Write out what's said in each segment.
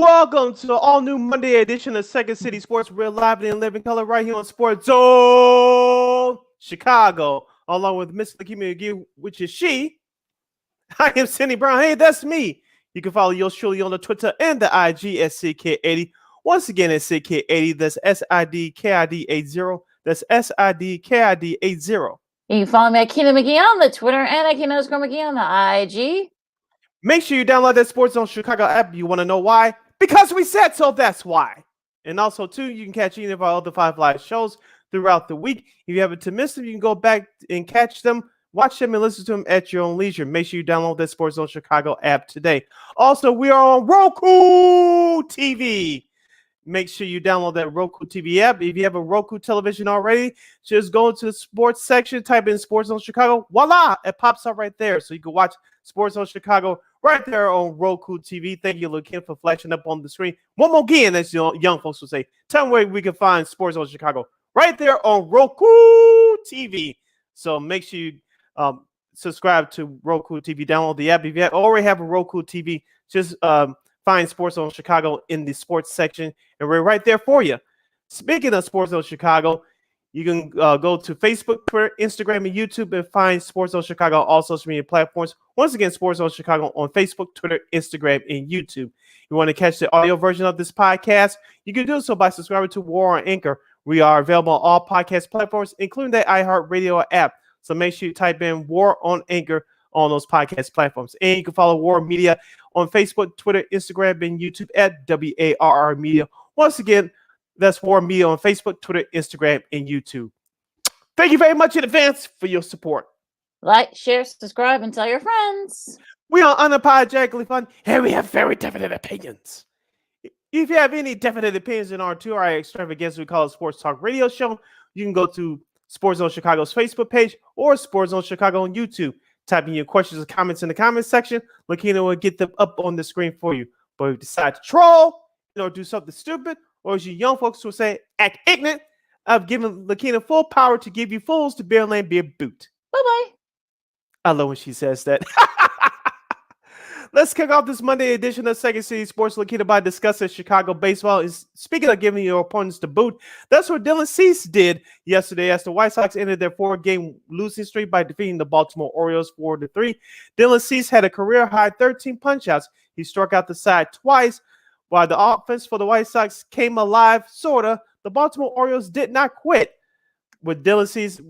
Welcome to the all-new Monday edition of Second City Sports. We're live and in living color right here on Sports Zone Chicago, along with Miss Lakeena and Sid, which is she. I am Cindy Brown. Hey, that's me. You can follow yours truly on the Twitter and the IG at SidKid80. Once again, at SidKid80. That's SIDKID80. That's SIDKID80. You can follow me at Keena McGee on the Twitter and at Keena_McGee on the IG. Make sure you download that Sports Zone Chicago app. You want to know why? Because we said so, that's why. And also, too, you can catch any of our other 5 live shows throughout the week. If you happen to miss them, you can go back and catch them, watch them, and listen to them at your own leisure. Make sure you download that Sports Zone Chicago app today. Also, we are on Roku TV. Make sure you download that Roku TV app. If you have a Roku television already, just go to the sports section, type in Sports Zone Chicago. Voila! It pops up right there. So you can watch Sports Zone Chicago right there on Roku TV. Thank you, Lakeena, for flashing up on the screen. One more again, as young folks will say. Tell me where we can find Sports Zone Chicago. Right there on Roku TV. So make sure you subscribe to Roku TV. Download the app. If you already have a Roku TV, just find Sports Zone Chicago in the sports section, and we're right there for you. Speaking of Sports Zone Chicago, you can go to Facebook, Twitter, Instagram, and YouTube and find Sports Zone Chicago on all social media platforms. Once again, Sports Zone Chicago on Facebook, Twitter, Instagram, and YouTube. You want to catch the audio version of this podcast? You can do so by subscribing to War on Anchor. We are available on all podcast platforms, including the iHeartRadio app. So make sure you type in War on Anchor on those podcast platforms. And you can follow War Media on Facebook, Twitter, Instagram, and YouTube at WARR Media. Once again, that's War Media on Facebook, Twitter, Instagram, and YouTube. Thank you very much in advance for your support. Like, share, subscribe, and tell your friends. We are unapologetically fun, and we have very definite opinions. If you have any definite opinions in our 2-hour extravaganza we call it Sports Talk Radio Show, you can go to Sports Zone Chicago's Facebook page or Sports Zone Chicago on YouTube. Type in your questions and comments in the comments section. Lakeena will get them up on the screen for you. But if you decide to troll, do something stupid, or as you young folks will say, act ignorant, I've given Lakeena full power to give you fools to bear land be a boot. Bye-bye. I love when she says that. Let's kick off this Monday edition of Second City Sports, Lakeena, by discussing Chicago baseball. Speaking of giving your opponents the boot, that's what Dylan Cease did yesterday as the White Sox ended their 4-game losing streak by defeating the Baltimore Orioles 4-3. Dylan Cease had a career-high 13 punch-outs. He struck out the side twice. While the offense for the White Sox came alive, sorta, the Baltimore Orioles did not quit. With Dylan Cease,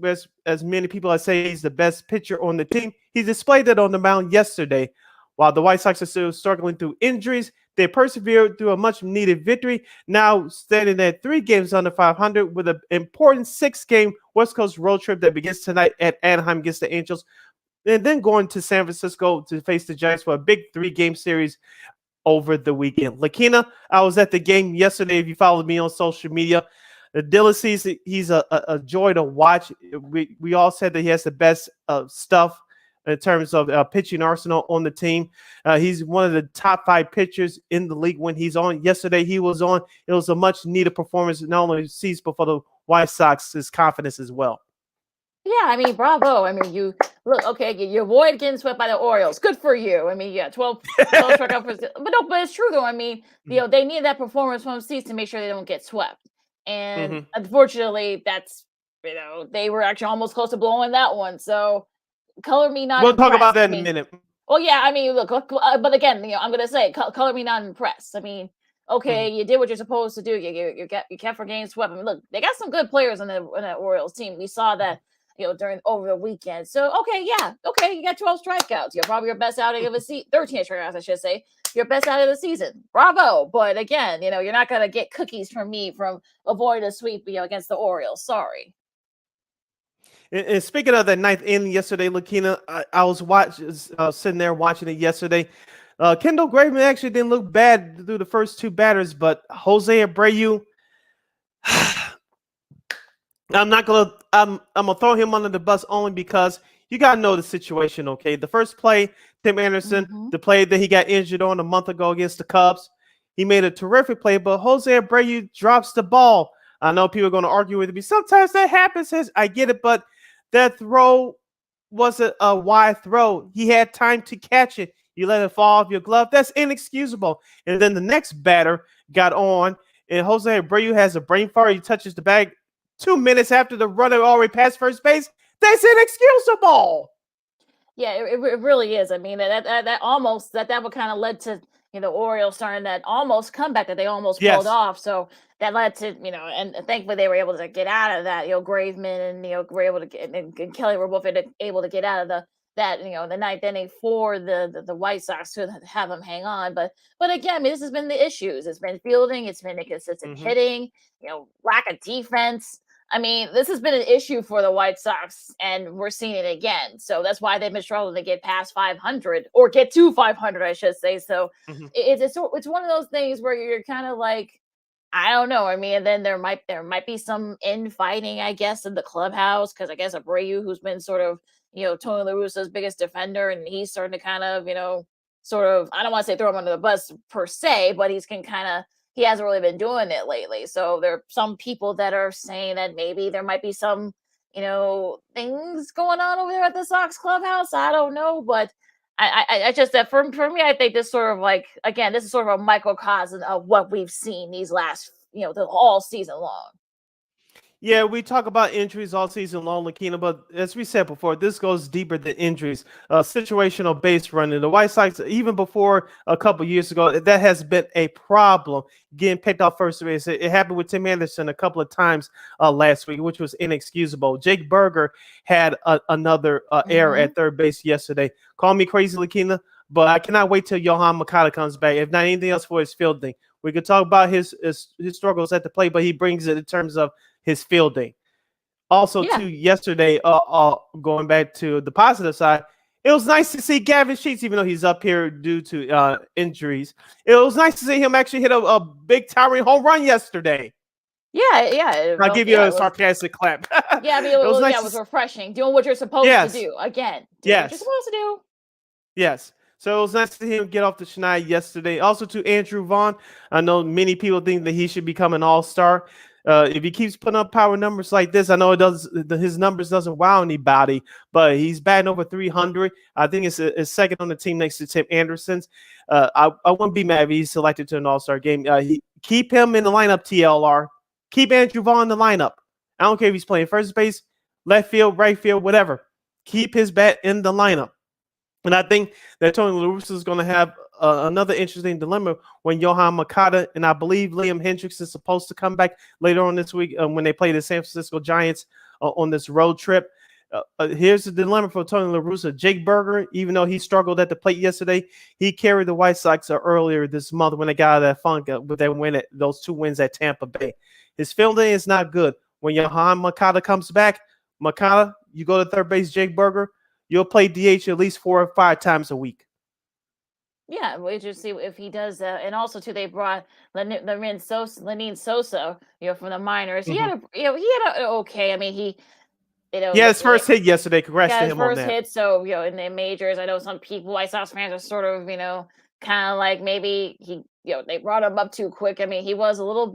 as many people say he's the best pitcher on the team, he displayed it on the mound yesterday. While the White Sox are still struggling through injuries, they persevered through a much-needed victory, now standing at 3 games under 500 with an important 6-game West Coast road trip that begins tonight at Anaheim against the Angels, and then going to San Francisco to face the Giants for a big 3-game series over the weekend. Lakeena, I was at the game yesterday. If you followed me on social media, Dylan Cease, he's a joy to watch. We all said that he has the best stuff in terms of pitching arsenal on the team. He's one of the top 5 pitchers in the league when he's on. Yesterday he was on. It was a much needed performance, not only Cease, but for the White Sox's confidence as well. Yeah, I mean, bravo. I mean, you look, okay, you avoid getting swept by the Orioles. Good for you. I mean, yeah, 12 strikeout but it's true, though. I mean, they need that performance from Cease to make sure they don't get swept. And unfortunately, that's, they were actually almost close to blowing that one. So, color me not We'll impressed. talk about that in a minute. Well, yeah, I mean, look, but again, I'm going to say, color me not impressed. I mean, okay, you did what you're supposed to do. You kept from getting swept. I mean, look, they got some good players on that Orioles team. We saw that, over the weekend. So, you got 12 strikeouts. You're probably your best outing of a season. 13 strikeouts, I should say. Your best out of the season. Bravo. But again, you're not going to get cookies from me from avoiding a sweep, against the Orioles. Sorry. And speaking of that ninth inning yesterday, Lakeena, I was sitting there watching it yesterday. Kendall Graveman actually didn't look bad through the first 2 batters, but Jose Abreu, I'm gonna throw him under the bus only because you gotta know the situation. Okay, the first play, Tim Anderson, the play that he got injured on a month ago against the Cubs, he made a terrific play, but Jose Abreu drops the ball. I know people are going to argue with me. Sometimes that happens. I get it, but that throw wasn't a wide throw. He had time to catch it. You let it fall off your glove. That's inexcusable. And then the next batter got on, and Jose Abreu has a brain fart. He touches the bag 2 minutes after the runner already passed first base. That's inexcusable. Yeah, it really is. I mean, that almost that would kind of led to the Orioles starting that almost comeback that they almost Yes. pulled off. So that led to and thankfully they were able to get out of that. Graveman and were able to get and Kelly were both able to get out of the ninth inning for the White Sox to have them hang on. But again, I mean, this has been the issues. It's been fielding. It's been inconsistent hitting. Lack of defense. I mean, this has been an issue for the White Sox, and we're seeing it again. So that's why they've been struggling to get past 500 or get to 500, I should say. So it's one of those things where you're kind of like, I don't know. I mean, and then there might be some infighting, I guess, in the clubhouse because I guess Abreu, who's been sort of Tony La Russa's biggest defender, and he's starting to kind of sort of, I don't want to say throw him under the bus per se, but he hasn't really been doing it lately. So there are some people that are saying that maybe there might be some, things going on over there at the Sox clubhouse. I don't know, but I just that for me, I think this sort of this is sort of a microcosm of what we've seen these last, all season long. Yeah, we talk about injuries all season long, Lakeena, but as we said before, this goes deeper than injuries. Situational base running. The White Sox, even before a couple years ago, that has been a problem, getting picked off first base. It happened with Tim Anderson a couple of times last week, which was inexcusable. Jake Berger had another error at third base yesterday. Call me crazy, Lakeena, but I cannot wait till Yohan Moncada comes back, if not anything else, for his fielding. We could talk about his struggles at the plate, but he brings it in terms of his fielding. Also, too, yesterday, going back to the positive side, it was nice to see Gavin Sheets, even though he's up here due to injuries. It was nice to see him actually hit a big towering home run yesterday. Yeah. I'll give you a sarcastic clap. Yeah, I mean, it was refreshing. Doing what you're supposed to do. Again, what you're supposed to do. Yes. So it was nice to see him get off the schneid yesterday. Also to Andrew Vaughn. I know many people think that he should become an all-star. If he keeps putting up power numbers like this, I know his numbers doesn't wow anybody, but he's batting over 300. I think it's second on the team next to Tim Anderson's. I wouldn't be mad if he's selected to an all-star game. Keep him in the lineup, TLR. Keep Andrew Vaughn in the lineup. I don't care if he's playing first base, left field, right field, whatever. Keep his bat in the lineup. And I think that Tony La Russa is going to have another interesting dilemma when Yohan Moncada and I believe Liam Hendricks is supposed to come back later on this week when they play the San Francisco Giants on this road trip. Here's the dilemma for Tony La Russa. Jake Berger, even though he struggled at the plate yesterday, he carried the White Sox earlier this month when they got out of that funk with those 2 wins at Tampa Bay. His fielding is not good. When Yohan Moncada comes back, Moncada, you go to third base, Jake Berger, you'll play DH at least 4 or 5 times a week. Yeah, we'll just see if he does that. And also, too, they brought Lenyn Sosa, from the minors. He had a okay. I mean, he had his first hit yesterday. Congrats to him on that. First hit. So in the majors, I know some people, White Sox fans, are sort of kind of like maybe they brought him up too quick. I mean, he showed a little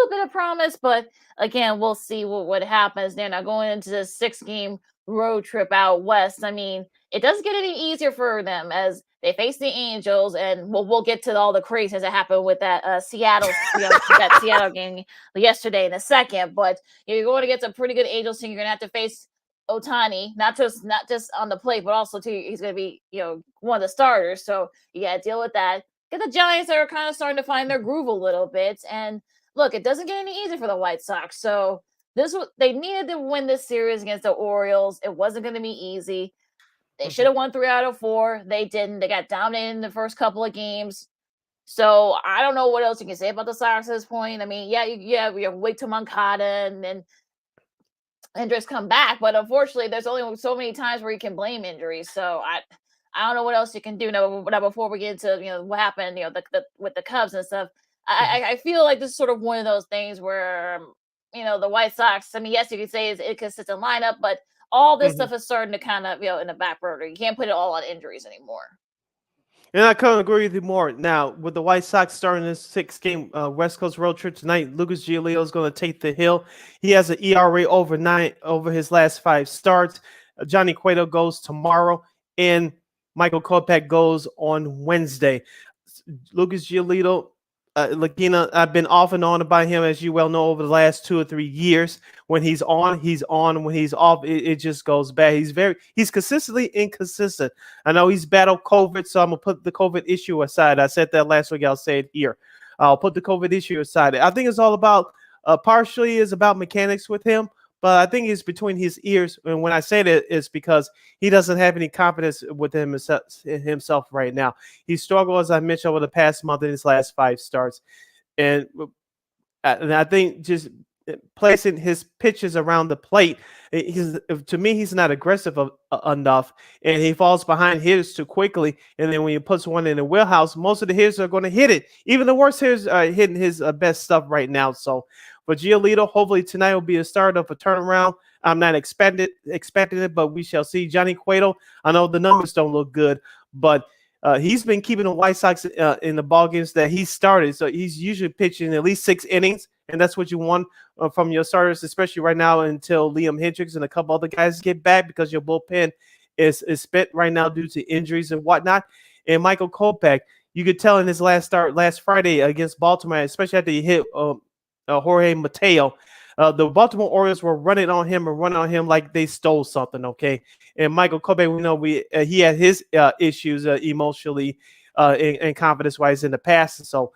bit of promise, but again, we'll see what happens. They're not going into the 6-game road trip out west. I mean, it doesn't get any easier for them as they face the Angels, and we'll get to all the craziness that happened with that Seattle that Seattle game yesterday in a second. But you're going to get some pretty good Angels team. You're going to have to face Ohtani, not just on the plate, but also too he's going to be one of the starters. So you got to deal with that. Get the Giants that are kind of starting to find their groove a little bit. And look, it doesn't get any easier for the White Sox. So they needed to win this series against the Orioles. It wasn't going to be easy. They should have won 3 out of 4. They didn't. They got dominated in the first couple of games. So I don't know what else you can say about the Sox at this point. I mean, we wait till Moncada and then Hendricks come back, but unfortunately, there's only so many times where you can blame injuries. So I don't know what else you can do now. Before we get into what happened, with the Cubs and stuff. I feel like this is sort of one of those things where the White Sox. I mean, yes, you could say it's a consistent lineup, but all this stuff is starting to kind of, in the back burner. You can't put it all on injuries anymore. And I couldn't agree with you more. Now, with the White Sox starting this 6-game West Coast road trip tonight, Lucas Giolito is going to take the hill. He has an ERA over 9 over his last 5 starts. Johnny Cueto goes tomorrow, and Michael Kopech goes on Wednesday. Lucas Giolito, Lakeena, I've been off and on about him, as you well know, over the last 2 or 3 years. When he's on, he's on. When he's off, it just goes bad. He's consistently inconsistent. I know he's battled COVID, so I'm gonna put the COVID issue aside. I said that last week. I'll say it here. I'll put the COVID issue aside. I think it's all about partially is about mechanics with him, but I think it's between his ears. And when I say that, it's because he doesn't have any confidence within himself right now. He struggled, as I mentioned, over the past month in his last 5 starts. And I think just placing his pitches around the plate, to me, he's not aggressive enough, and he falls behind hitters too quickly. And then when he puts one in the wheelhouse, most of the hitters are going to hit it. Even the worst hitters are hitting his best stuff right now. So for Giolito, hopefully tonight will be a start of a turnaround. I'm not expecting it, but we shall see. Johnny Cueto, I know the numbers don't look good, but he's been keeping the White Sox in the ball games that he started. So he's usually pitching at least 6 innings, and that's what you want from your starters, especially right now until Liam Hendricks and a couple other guys get back, because your bullpen is spent right now due to injuries and whatnot. And Michael Kopech, you could tell in his last start last Friday against Baltimore, especially after he hit Jorge Mateo, the Baltimore Orioles were running on him like they stole something, okay? And Michael Kopech, we know he had his issues emotionally and confidence-wise in the past. So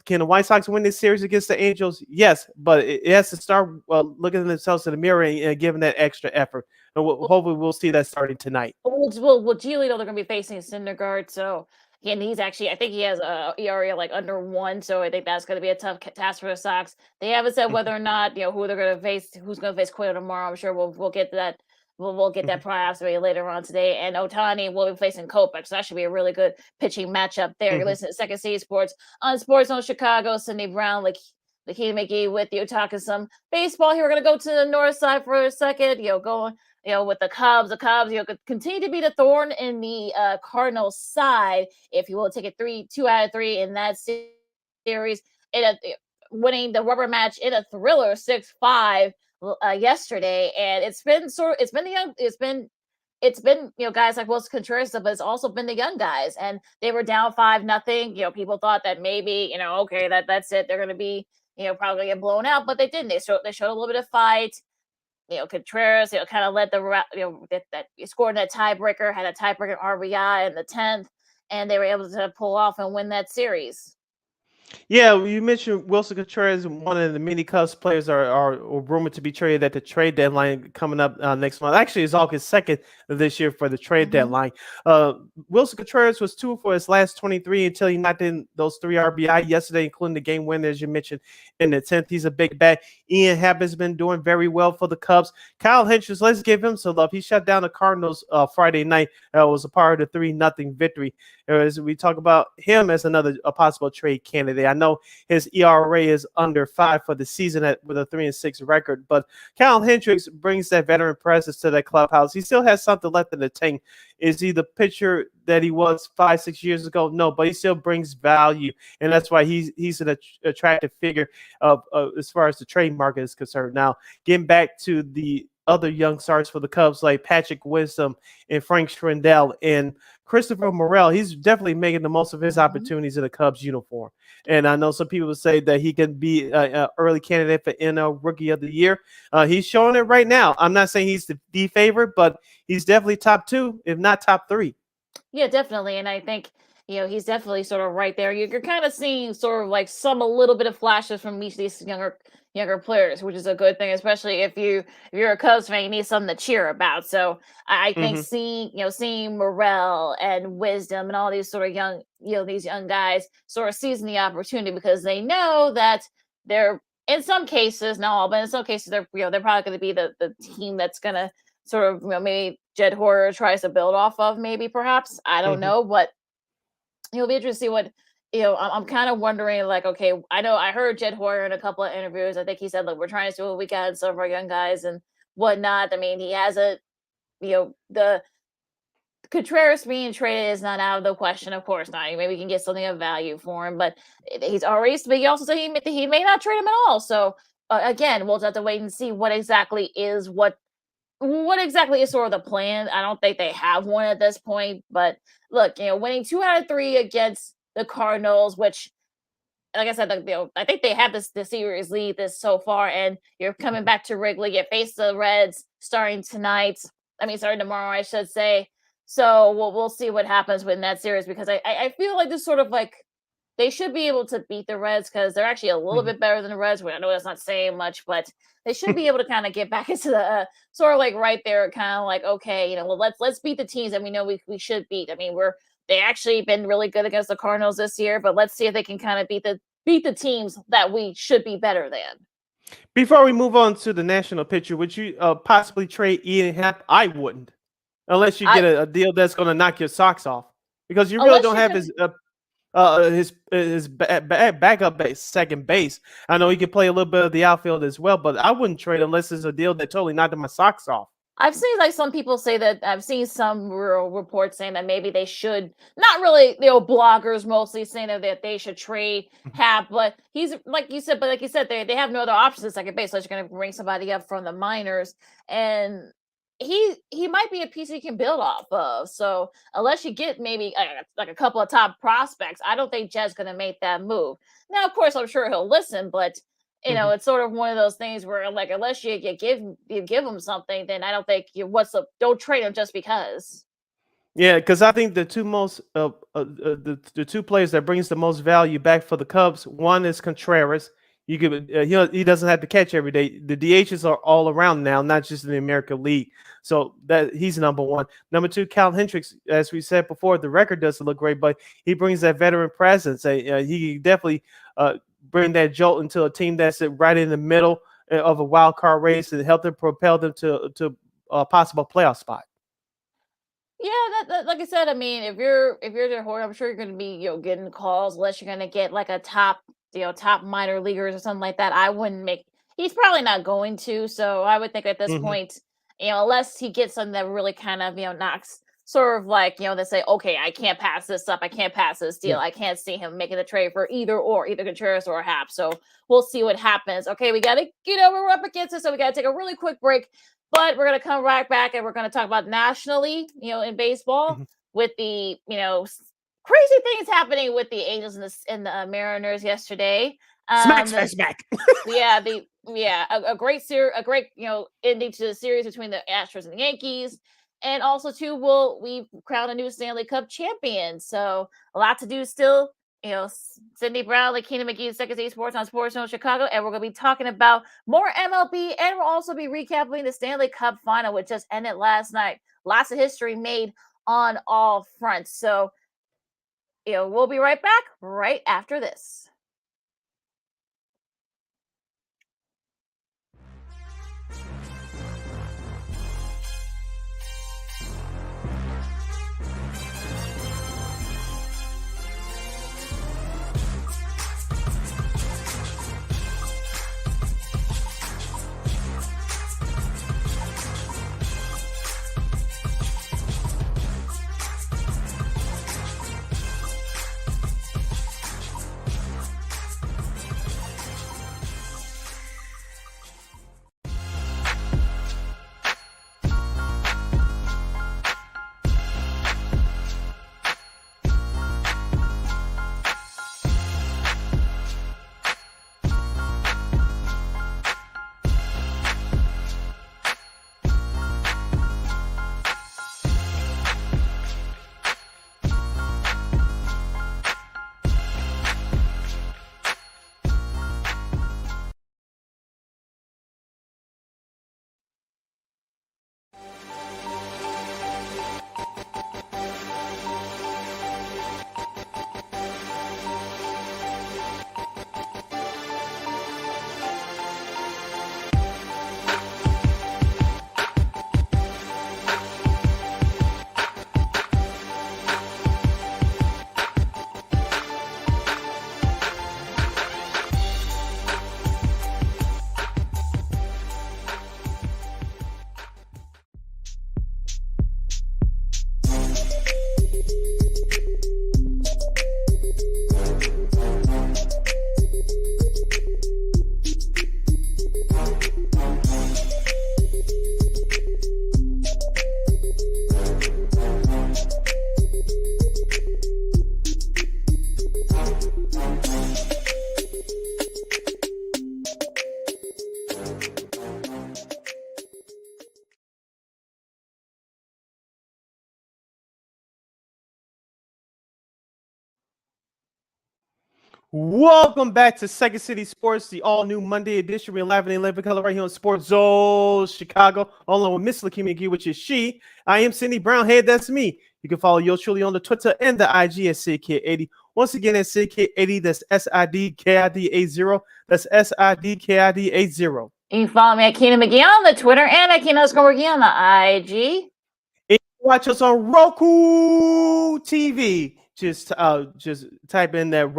can the White Sox win this series against the Angels? Yes, but it has to start looking at themselves in the mirror and giving that extra effort. And hopefully we'll see that starting tonight. Well, Giolito, they're going to be facing Syndergaard, so and he's actually, I think he has a ERA like under 1, so I think that's going to be a tough task for the Sox. They haven't said whether or not who they're going to face, who's going to face Cueto tomorrow. I'm sure we'll get to that. We'll get that probably later on today. And Ohtani will be facing Kopech, so that should be a really good pitching matchup there. You're listening to Second City Sports on Sports Zone Chicago. Cindy Brown, Lakeena McGee with you, talking some baseball here. We're going to go to the north side for a second. Going with the Cubs. The Cubs, could continue to be the thorn in the Cardinals' side, if you will, take it 2 out of 3 in that series. Winning the rubber match in a thriller 6-5 yesterday, and it's been guys like Wilson Contreras, but it's also been the young guys, and they were down 5-0. People thought that maybe okay, that's it. They're going to be probably get blown out, but they didn't. They showed a little bit of fight. Contreras, kind of led that scored that tiebreaker, had a tiebreaker RBI in the 10th, and they were able to pull off and win that series. Yeah, you mentioned Wilson Contreras, one of the many Cubs players are rumored to be traded at the trade deadline coming up next month. Actually, it's August 2nd this year for the trade deadline. Wilson Contreras was 2 for his last 23 until he knocked in those 3 RBI yesterday, including the game winner, as you mentioned, in the 10th. He's a big bat. Ian Happ has been doing very well for the Cubs. Kyle Hendricks, let's give him some love. He shut down the Cardinals Friday night. Was a part of the 3-0 victory. As we talk about him as a possible trade candidate. I know his ERA is under 5 for the season with a 3-6 record, but Kyle Hendricks brings that veteran presence to that clubhouse. He still has something left in the tank. Is he the pitcher that he was 5-6 years ago? No, but he still brings value, and that's why he's an attractive figure as far as the trade market is concerned. Now, getting back to the other young stars for the Cubs like Patrick Wisdom and Frank Schwindel and Christopher Morel, he's definitely making the most of his opportunities in the Cubs uniform. And I know some people say that he can be an early candidate for NL Rookie of the Year. He's showing it right now. I'm not saying he's the favorite, but he's definitely top 2, if not top 3. Yeah, definitely. And I think, he's definitely sort of right there. You're kind of seeing sort of like a little bit of flashes from each of these younger players, which is a good thing, especially if you're a Cubs fan, you need something to cheer about. So I think seeing Morel and Wisdom and all these sort of young, these young guys sort of seizing the opportunity, because they know that they're, in some cases, not all, but in some cases they're probably going to be the team that's going to sort of, maybe Jed Hoyer tries to build off of, maybe perhaps, I don't know, but it'll be interesting to see what, I'm kind of wondering, like, okay, I heard Jed Hoyer in a couple of interviews. I think he said, look, we're trying to do what we can, some of our young guys and whatnot. I mean, he has the Contreras being traded is not out of the question, of course not. Maybe we can get something of value for him, but he also said he may not trade him at all. So again, we'll just have to wait and see what exactly is what what exactly is sort of the plan? I don't think they have one at this point. But look, winning 2 out of 3 against the Cardinals, which, like I said, I think they have the series lead this so far, and you're coming back to Wrigley. You face the Reds starting tomorrow, I should say. So we'll see what happens with that series, because I feel like this sort of like they should be able to beat the Reds, because they're actually a little bit better than the Reds. I know that's not saying much, but they should be able to kind of get back into the sort of like right there, kind of like, okay, well, let's beat the teams that we know we should beat. I mean, they actually been really good against the Cardinals this year, but let's see if they can kind of beat the teams that we should be better than. Before we move on to the national picture, would you possibly trade Ian Happ? I wouldn't, unless you get a deal that's going to knock your socks off, because you really don't have his backup base, second base. I know he can play a little bit of the outfield as well, but I wouldn't trade unless it's a deal that totally knocked my socks off. I've seen like some people say that I've seen some reports saying that maybe they should, not really, bloggers mostly saying that they should trade Happ, but he's like you said, they have no other options at second base, so you're going to bring somebody up from the minors, and he might be a piece you can build off of. So unless you get maybe like a couple of top prospects, I don't think Jed's going to make that move. Now, of course, I'm sure he'll listen, but it's sort of one of those things where, like, unless you give him something, then I don't think don't trade him just because. Yeah, because I think the two most the two players that brings the most value back for the Cubs, one is Contreras. You could he doesn't have to catch every day. The DHs are all around now, not just in the American League. So that he's number one. Number two, Cal Hendricks. As we said before, the record doesn't look great, but he brings that veteran presence. He definitely bring that jolt into a team that's right in the middle of a wild card race and help them propel them to a possible playoff spot. Yeah, that like I said, I mean, if you're DeHoy, I'm sure you're going to be getting calls, unless you're going to get like a top minor leaguers or something like that. I wouldn't make. He's probably not going to, so I would think at this point, unless he gets something that really kind of knocks, sort of like they say, okay, I can't pass this up, I can't pass this deal, I can't see him making the trade for either Contreras or Happ. So we'll see what happens. Okay, we got to we're up against it, so we got to take a really quick break. But we're going to come right back, and we're going to talk about nationally, in baseball, with the, crazy things happening with the Angels and the Mariners yesterday. Smack. A great ending to the series between the Astros and the Yankees. And also, too, we crowned a new Stanley Cup champion. So a lot to do still. Cindy Brown, Lakeena McGee, Second City Sports on Sports Zone Chicago, and we're going to be talking about more MLB, and we'll also be recapping the Stanley Cup final, which just ended last night. Lots of history made on all fronts. So, we'll be right back right after this. Welcome back to Second City Sports, the all-new Monday edition. We're live in 11 color right here on Sports Zone Chicago, along with Miss Lakeena and Sid, which is she. I am Cindy Brownhead, that's me. You can follow yours truly on the Twitter and the IG at SidKid80. Once again, at SidKid80, that's SIDKID80. That's SIDKID80. You can follow me at Keena McGee on the Twitter and at Keena_McGee on the IG. And watch us on Roku TV. Just type in that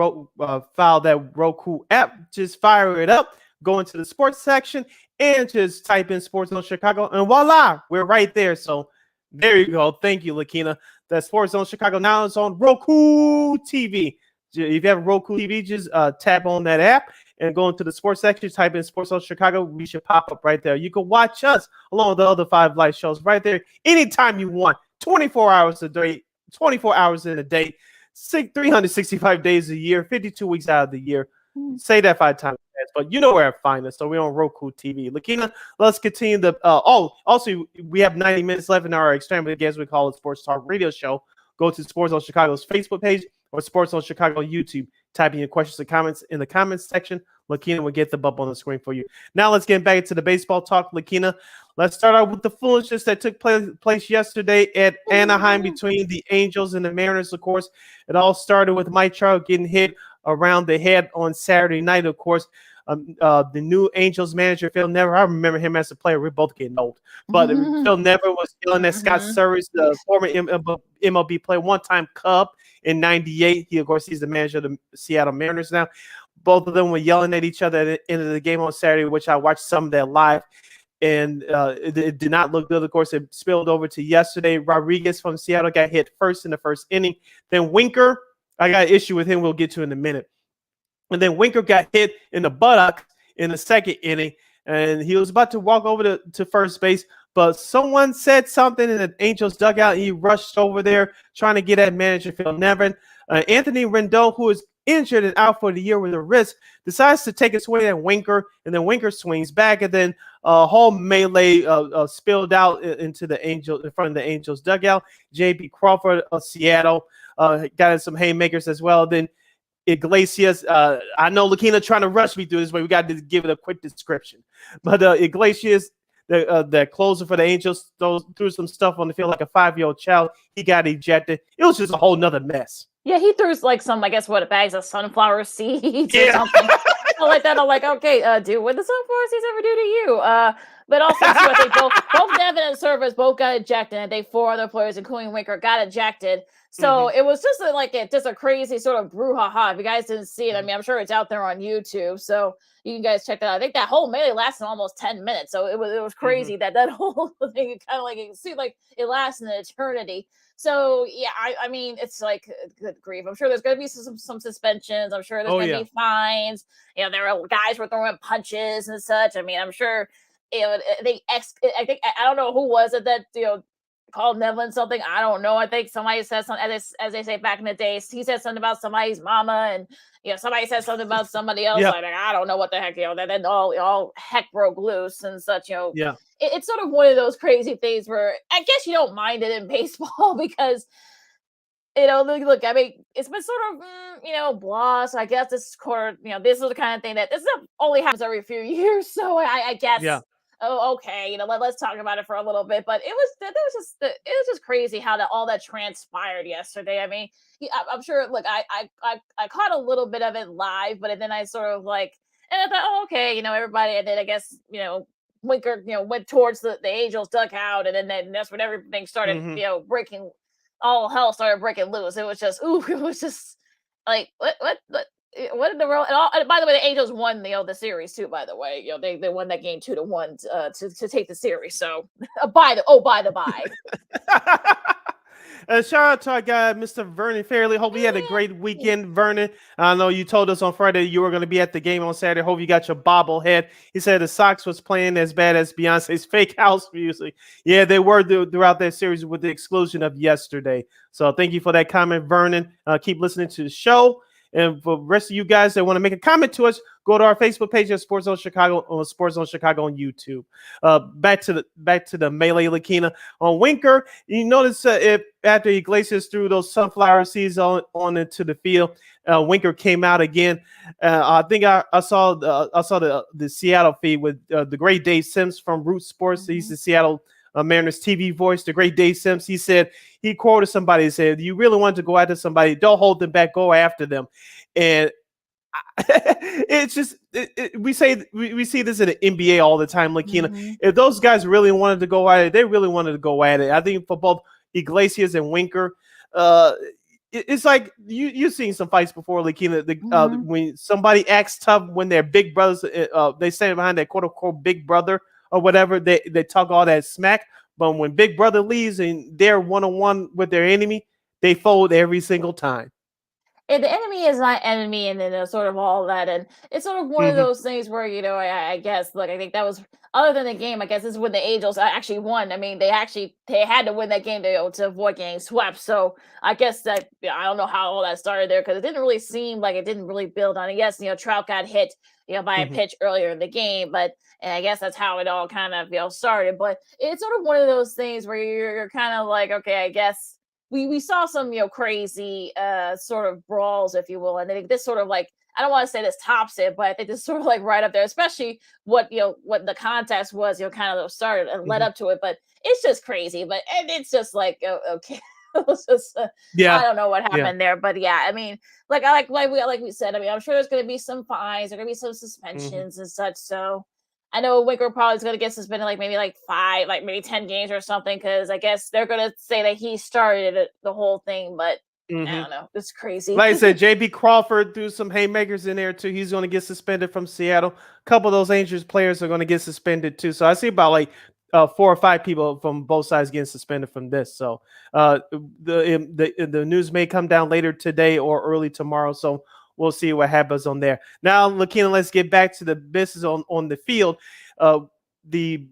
file, that Roku app. Just fire it up. Go into the sports section and just type in Sports Zone Chicago, and voila, we're right there. So there you go. Thank you, Lakeena. That Sports Zone Chicago now is on Roku TV. If you have Roku TV, just tap on that app and go into the sports section. Type in Sports Zone Chicago. We should pop up right there. You can watch us along with the other 5 live shows right there anytime you want. 24 hours a day. 24 hours in a day, 365 days a year, 52 weeks out of the year. Say that 5 times, but you know where to find us. So we're on Roku TV. Lakeena, let's continue the. Also, we have 90 minutes left in our extremely, as we call it, Sports Talk Radio Show. Go to Sports on Chicago's Facebook page or Sports on Chicago YouTube. Type in your questions and comments in the comments section. Lakeena will get them up on the screen for you. Now let's get back into the baseball talk, Lakeena. Let's start out with the foolishness that took place yesterday at Anaheim between the Angels and the Mariners, of course. It all started with Mike Trout getting hit around the head on Saturday night, of course. The new Angels manager, Phil Neville, I remember him as a player. We're both getting old. But Phil Neville was yelling at Scott Service, the former MLB player, one-time Cub in 98. He, of course, he's the manager of the Seattle Mariners now. Both of them were yelling at each other at the end of the game on Saturday, which I watched some of that live. And it did not look good. Of course, it spilled over to yesterday. Rodriguez from Seattle got hit first in the first inning. Then Winker, I got an issue with him we'll get to in a minute. And then Winker got hit in the buttock in the second inning. And he was about to walk over to first base. But someone said something in the Angels dugout. And he rushed over there trying to get at manager Phil Neville. Anthony Rendon, who is injured and out for the year with a wrist, decides to take a swing at Winker, and then Winker swings back, and then a whole melee spilled out in front of the Angels dugout. J.B. Crawford of Seattle got in some haymakers as well. Then Iglesias, I know Lakeena trying to rush me through this, but we got to give it a quick description. But Iglesias, the closer for the Angels, threw some stuff on the field like a 5-year-old child. He got ejected. It was just a whole nother mess. Yeah, he threw like some, I guess, bags of sunflower seeds or something. Like that. I'm like, okay, dude, what did the sunflower seeds ever do to you? But also, too, I think both Devin and Service both got ejected. And I think 4 other players, including Winker, got ejected. So it was just a crazy sort of brouhaha. If you guys didn't see it, I mean, I'm sure it's out there on YouTube, so you can guys check that out. I think that whole melee lasted almost 10 minutes, so it was crazy that whole thing kind of it seemed like it lasted an eternity. So yeah, I mean, it's like good grief. I'm sure there's going to be some suspensions. I'm sure there's going to be fines. You know, there are guys were throwing punches and such. I mean, I'm sure. You know, I think I don't know who was it that called Neville something. I don't know. I think somebody said something, as they say back in the days. He said something about somebody's mama, and somebody said something about somebody else. Like, I don't know what the heck. Then all heck broke loose and such. It's sort of one of those crazy things where I guess you don't mind it in baseball because look. I mean, it's been sort of blah. So I guess this quarter, this is the kind of thing that only happens every few years. So I guess. Yeah. Oh, okay. Let's talk about it for a little bit. But it was just crazy how all that transpired yesterday. I mean, I'm sure. Look, I caught a little bit of it live, but then I sort of and I thought, oh, okay, everybody. And then I guess Winker, went towards the Angels dugout, and then that's when everything started, breaking. All hell started breaking loose. It was just, it was just like what in the world? And by the way, the Angels won the series too. By the way, they won that game 2-1 to take the series. So by the by. Shout out to our guy, Mr. Vernon Fairley. Hope you had a great weekend, Vernon. I know you told us on Friday you were going to be at the game on Saturday. Hope you got your bobblehead. He said the Sox was playing as bad as Beyonce's Fake House music. Yeah, they were throughout that series with the exclusion of yesterday. So thank you for that comment, Vernon. Keep listening to the show. And for the rest of you guys that want to make a comment to us, go to our Facebook page at Sports Zone Chicago or Sports Zone Chicago on YouTube. Back to the melee, Lakeena. On Winker, you notice if after Iglesias threw those sunflower seeds on into the field, Winker came out again. I think I saw the Seattle feed with the great Dave Sims from Root Sports. He's the Seattle Mariners TV voice, the great Dave Sims. He quoted somebody and said, "You really want to go after somebody, don't hold them back, go after them." And it's just we see this in the NBA all the time, Lakeena. If those guys really wanted to go at it, they really wanted to go at it. I think for both Iglesias and Winker, it's like you've seen some fights before, Lakeena. When somebody acts tough, when they're big brothers, they stand behind that quote unquote big brother or whatever, they talk all that smack. But when big brother leaves and they're one-on-one with their enemy, they fold every single time. And the enemy is not enemy, and then sort of all that, and it's sort of one of those things where I guess I think that was, other than the game, I guess this is when the Angels actually won. I mean, they had to win that game to avoid getting swept. So I guess that I don't know how all that started there, because it didn't really seem like it didn't really build on it. Yes, Trout got hit by a pitch earlier in the game, and I guess that's how it all kind of started. But it's sort of one of those things where you're kind of like, okay, I guess. We saw some crazy sort of brawls, if you will, and I think this sort of I don't want to say this tops it, but I think this sort of right up there, especially what the contest was kind of started and led up to it. But it's just crazy, and it's just okay. It was just I don't know what happened there, but I mean, like we said, I mean, I'm sure there's going to be some fines, there's going to be some suspensions and such. So I know Winker probably is going to get suspended maybe 5, maybe 10 games or something, because I guess they're going to say that he started the whole thing, but I don't know. It's crazy. Like I said, J.B. Crawford threw some haymakers in there too. He's going to get suspended from Seattle. A couple of those Angels players are going to get suspended too. So I see about 4 or 5 people from both sides getting suspended from this. So the news may come down later today or early tomorrow. So we'll see what happens on there. Now, Lakeena, let's get back to the business on the field. The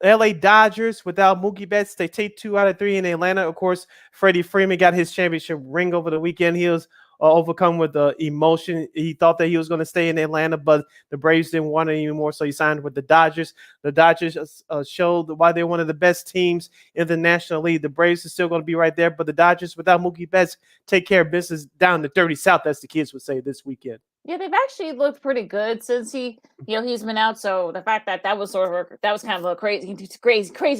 LA Dodgers, without Mookie Betts, they take 2 out of 3 in Atlanta. Of course, Freddie Freeman got his championship ring over the weekend. He was overcome with emotion. He thought that he was going to stay in Atlanta, but the Braves didn't want it anymore, so he signed with the Dodgers. The Dodgers showed why they're one of the best teams in the National League. The Braves are still going to be right there, but the Dodgers, without Mookie Betts, take care of business down the dirty South, as the kids would say, this weekend. Yeah, they've actually looked pretty good since he's been out. So the fact that was kind of a crazy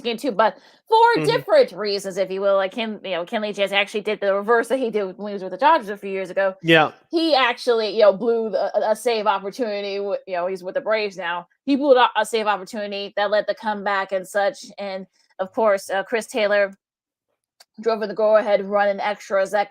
game too, but for different reasons, if you will. Like Kenley Jazz actually did the reverse that he did when he was with the Dodgers a few years ago. Yeah, he actually blew a save opportunity. He's with the Braves now. He blew a save opportunity that led the comeback and such. And of course, Chris Taylor drove in the go-ahead run in extras that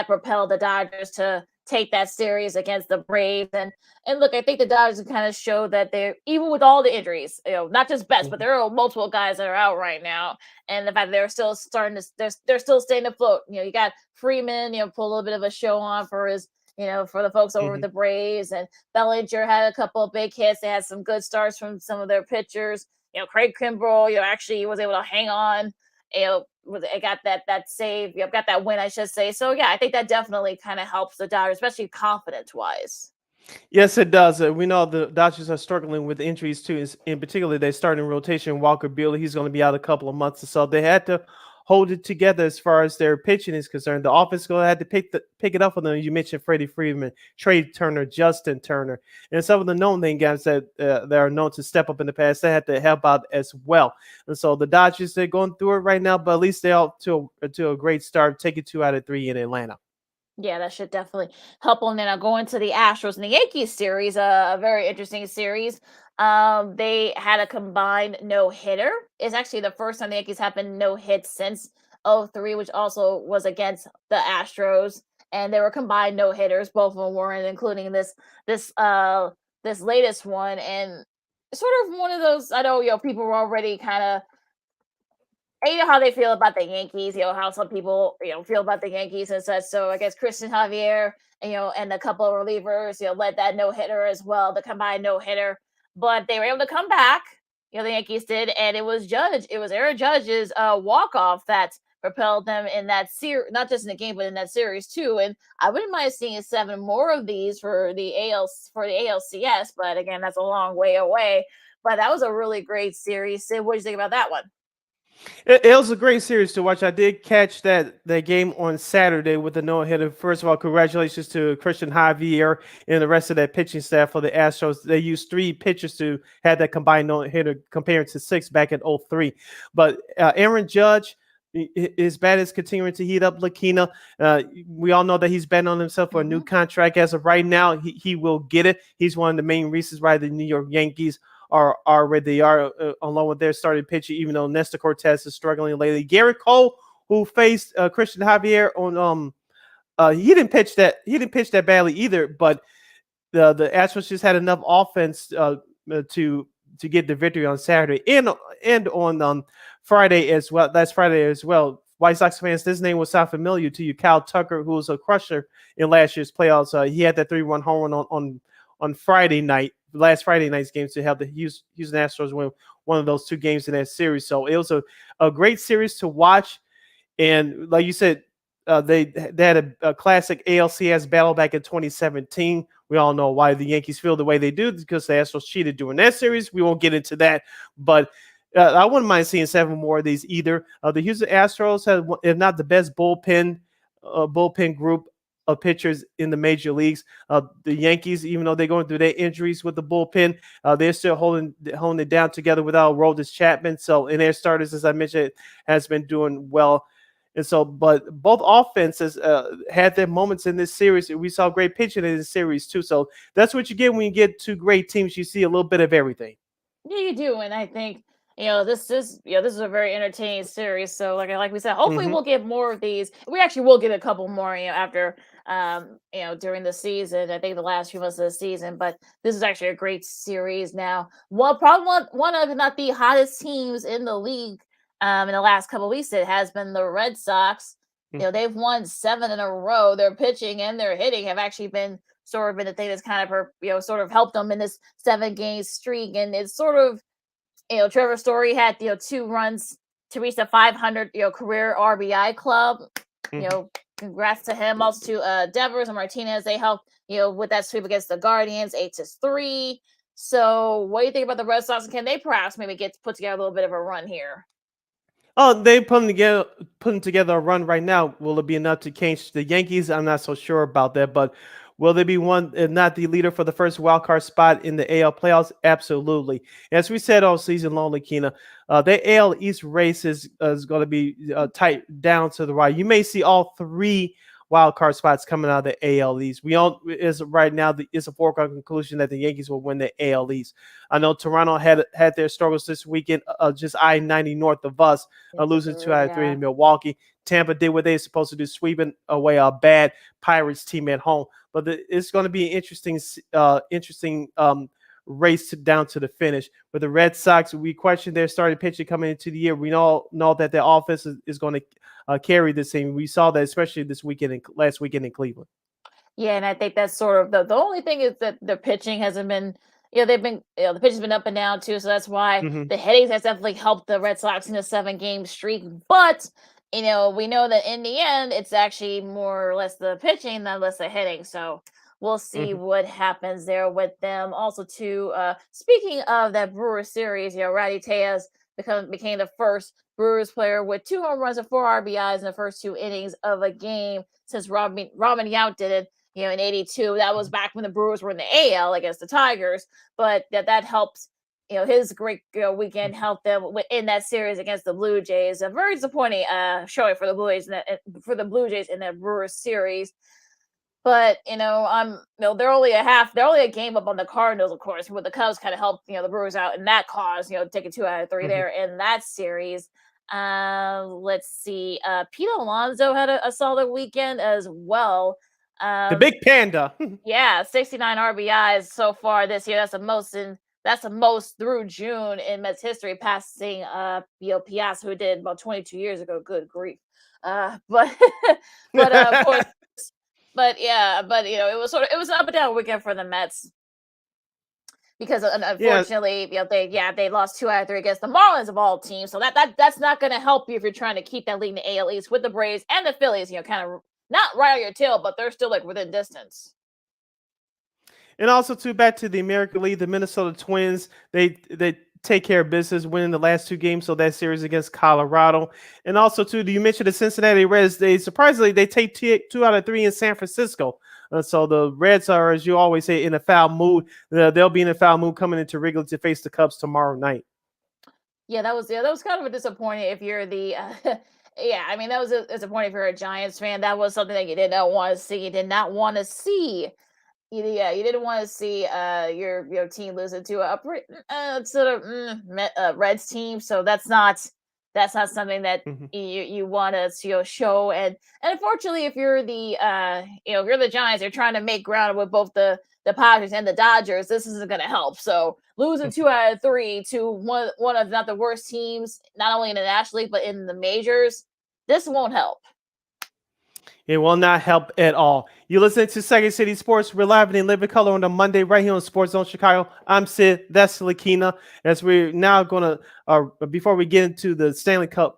propelled the Dodgers to take that series against the Braves. And look, I think the Dodgers kind of show that they're, even with all the injuries, not just Betts, but there are multiple guys that are out right now. And the fact they're still they're still staying afloat. You got Freeman, put a little bit of a show on for his, for the folks over with the Braves, and Bellinger had a couple of big hits. They had some good starts from some of their pitchers. Craig Kimbrell, actually was able to hang on. I got that save. I've got that win, I should say. So I think that definitely kind of helps the Dodgers, especially confidence-wise. Yes, it does. We know the Dodgers are struggling with injuries too. In particular, they're starting rotation. Walker Buehler, he's going to be out a couple of months or so. They had to hold it together as far as their pitching is concerned. The offense going to have to pick it up for them. You mentioned Freddie Freeman, Trey Turner, Justin Turner, and some of the known name guys that are known to step up in the past. They had to help out as well. And so the Dodgers, they're going through it right now, but at least they're out to a great start, taking 2 out of 3 in Atlanta. Yeah, that should definitely help them. Then I'll go into the Astros and the Yankees series, a very interesting series. They had a combined no-hitter. It's actually the first time the Yankees have been no-hit since 2003, which also was against the Astros. And they were combined no-hitters. Both of them weren't, including this latest one. And sort of one of those, I know, people were already kind of, how they feel about the Yankees, how some people, feel about the Yankees and such. So I guess Christian Javier, and a couple of relievers, led that no-hitter as well, the combined no-hitter. But they were able to come back, the Yankees did, and it was Aaron Judge's walk-off that propelled them in that series, not just in the game, but in that series too. And I wouldn't mind seeing 7 more of these for the ALCS, but again, that's a long way away. But that was a really great series. Sid, what do you think about that one? It was a great series to watch. I did catch that game on Saturday with the no-hitter. First of all, congratulations to Christian Javier and the rest of that pitching staff for the Astros. They used 3 pitchers to have that combined no-hitter compared to 6 back in 03. But Aaron Judge, his bat is continuing to heat up. Lakeena, we all know that he's betting on himself for a new contract. As of right now, he will get it. He's one of the main reasons why the New York Yankees are where they are, along with their starting pitcher, even though Nestor Cortez is struggling lately. Garrett Cole, who faced Christian Javier on he didn't pitch that badly either, but the Astros just had enough offense to get the victory on Saturday and on Friday as well. That's Friday as well. White Sox fans, this name will sound familiar to you. Kyle Tucker, who was a crusher in last year's playoffs. He had that 3-run home run on Friday night, last Friday night's games, to help the Houston Astros win one of those 2 games in that series. So it was a great series to watch. And like you said, they had a classic ALCS battle back in 2017. We all know why the Yankees feel the way they do, because the Astros cheated during that series. We won't get into that, but I wouldn't mind seeing 7 more of these either. The Houston Astros have, if not the best bullpen group of pitchers in the major leagues. The Yankees, even though they're going through their injuries with the bullpen, they're still holding it down together without Aroldis Chapman. So, and their starters, as I mentioned, has been doing well. And so, but both offenses had their moments in this series. We saw great pitching in this series too. So that's what you get when you get 2 great teams. You see a little bit of everything. Yeah, you do, and I think this is a very entertaining series. So like we said, hopefully we'll get more of these. We actually will get a couple more, after during the season. I think the last few months of the season, but this is actually a great series. Now, probably one of, if not the hottest teams in the league in the last couple of weeks, it has been the Red Sox. They've won 7 in a row. Their pitching and their hitting have actually been the thing that's kind of sort of helped them in this 7-game streak. And it's sort of, Trevor Story had 2 runs to reach the 500 career RBI club. Congrats to him. Also to Devers and Martinez, they helped with that sweep against the Guardians, 8-3. So what do you think about the Red Sox, and can they perhaps maybe put together a little bit of a run here? Oh, they putting together a run right now. Will it be enough to change the Yankees? I'm not so sure about that, but will they be one, if not the leader, for the first wild card spot in the AL playoffs? Absolutely. As we said all season long, Lakeena, the AL East race is going to be tight down to the right. You may see all 3 wild card spots coming out of the AL East. Right now, it's a foregone conclusion that the Yankees will win the AL East. I know Toronto had their struggles this weekend, just I-90 north of us, losing 2 out of 3 in Milwaukee. Tampa did what they're supposed to do, sweeping away a bad Pirates team at home. But it's going to be an interesting race down to the finish. With the Red Sox, we question their starting pitcher coming into the year. We all know that their offense is going to carry this team. We saw that especially last weekend in Cleveland. Yeah, and I think that's sort of the only thing is that the pitching hasn't been, they've been, the pitching's been up and down too. So that's why the headaches has definitely helped the Red Sox in a 7-game streak. But, we know that in the end, it's actually more or less the pitching than less the hitting. So we'll see what happens there with them. Also, too, speaking of that Brewers series, Rowdy Tellez became the first Brewers player with 2 home runs and 4 RBIs in the first 2 innings of a game since Robin Yount did it, in '82. That was back when the Brewers were in the AL against the Tigers, but that helped. His great weekend helped them in that series against the Blue Jays. A very disappointing showing for the Blue Jays in that Brewers series. But they're only a game up on the Cardinals, of course, with the Cubs kind of helped the Brewers out in that cause, taking 2 out of 3 there in that series. Let's see. Pete Alonso had a solid weekend as well. The Big Panda. Yeah, 69 RBIs so far this year. That's the most through June in Mets history, passing Piazza, who did about 22 years ago. Good grief. But of course. But it was an up and down weekend for the Mets. because unfortunately, they lost 2 out of 3 against the Marlins of all teams. So that's not going to help you if you're trying to keep that lead in the AL East with the Braves and the Phillies. Kind of not right on your tail, but they're still like within distance. And also, too, back to the American League, the Minnesota Twins, they take care of business, winning the last 2 games. So that series against Colorado. And also, too, you mentioned the Cincinnati Reds. They surprisingly, they take 2 out of 3 in San Francisco. So the Reds are, as you always say, in a foul mood. They'll be in a foul mood coming into Wrigley to face the Cubs tomorrow night. Yeah, that was kind of a disappointing if you're the that was disappointing if you're a Giants fan. That was something that you did not want to see. You did not want to see. You didn't want to see your team losing to a Reds team. So that's not something that you want to show. And unfortunately, if you're the if you're the Giants, you're trying to make ground with both the Padres and the Dodgers. This isn't going to help. So losing 2 out of 3 to one of not the worst teams, not only in the National League but in the majors, this won't help. It will not help at all. You're listening to Second City Sports. We're live and live in color on the Monday right here on Sports Zone Chicago. I'm Sid. That's Lakeena. As we're now going to, before we get into the Stanley Cup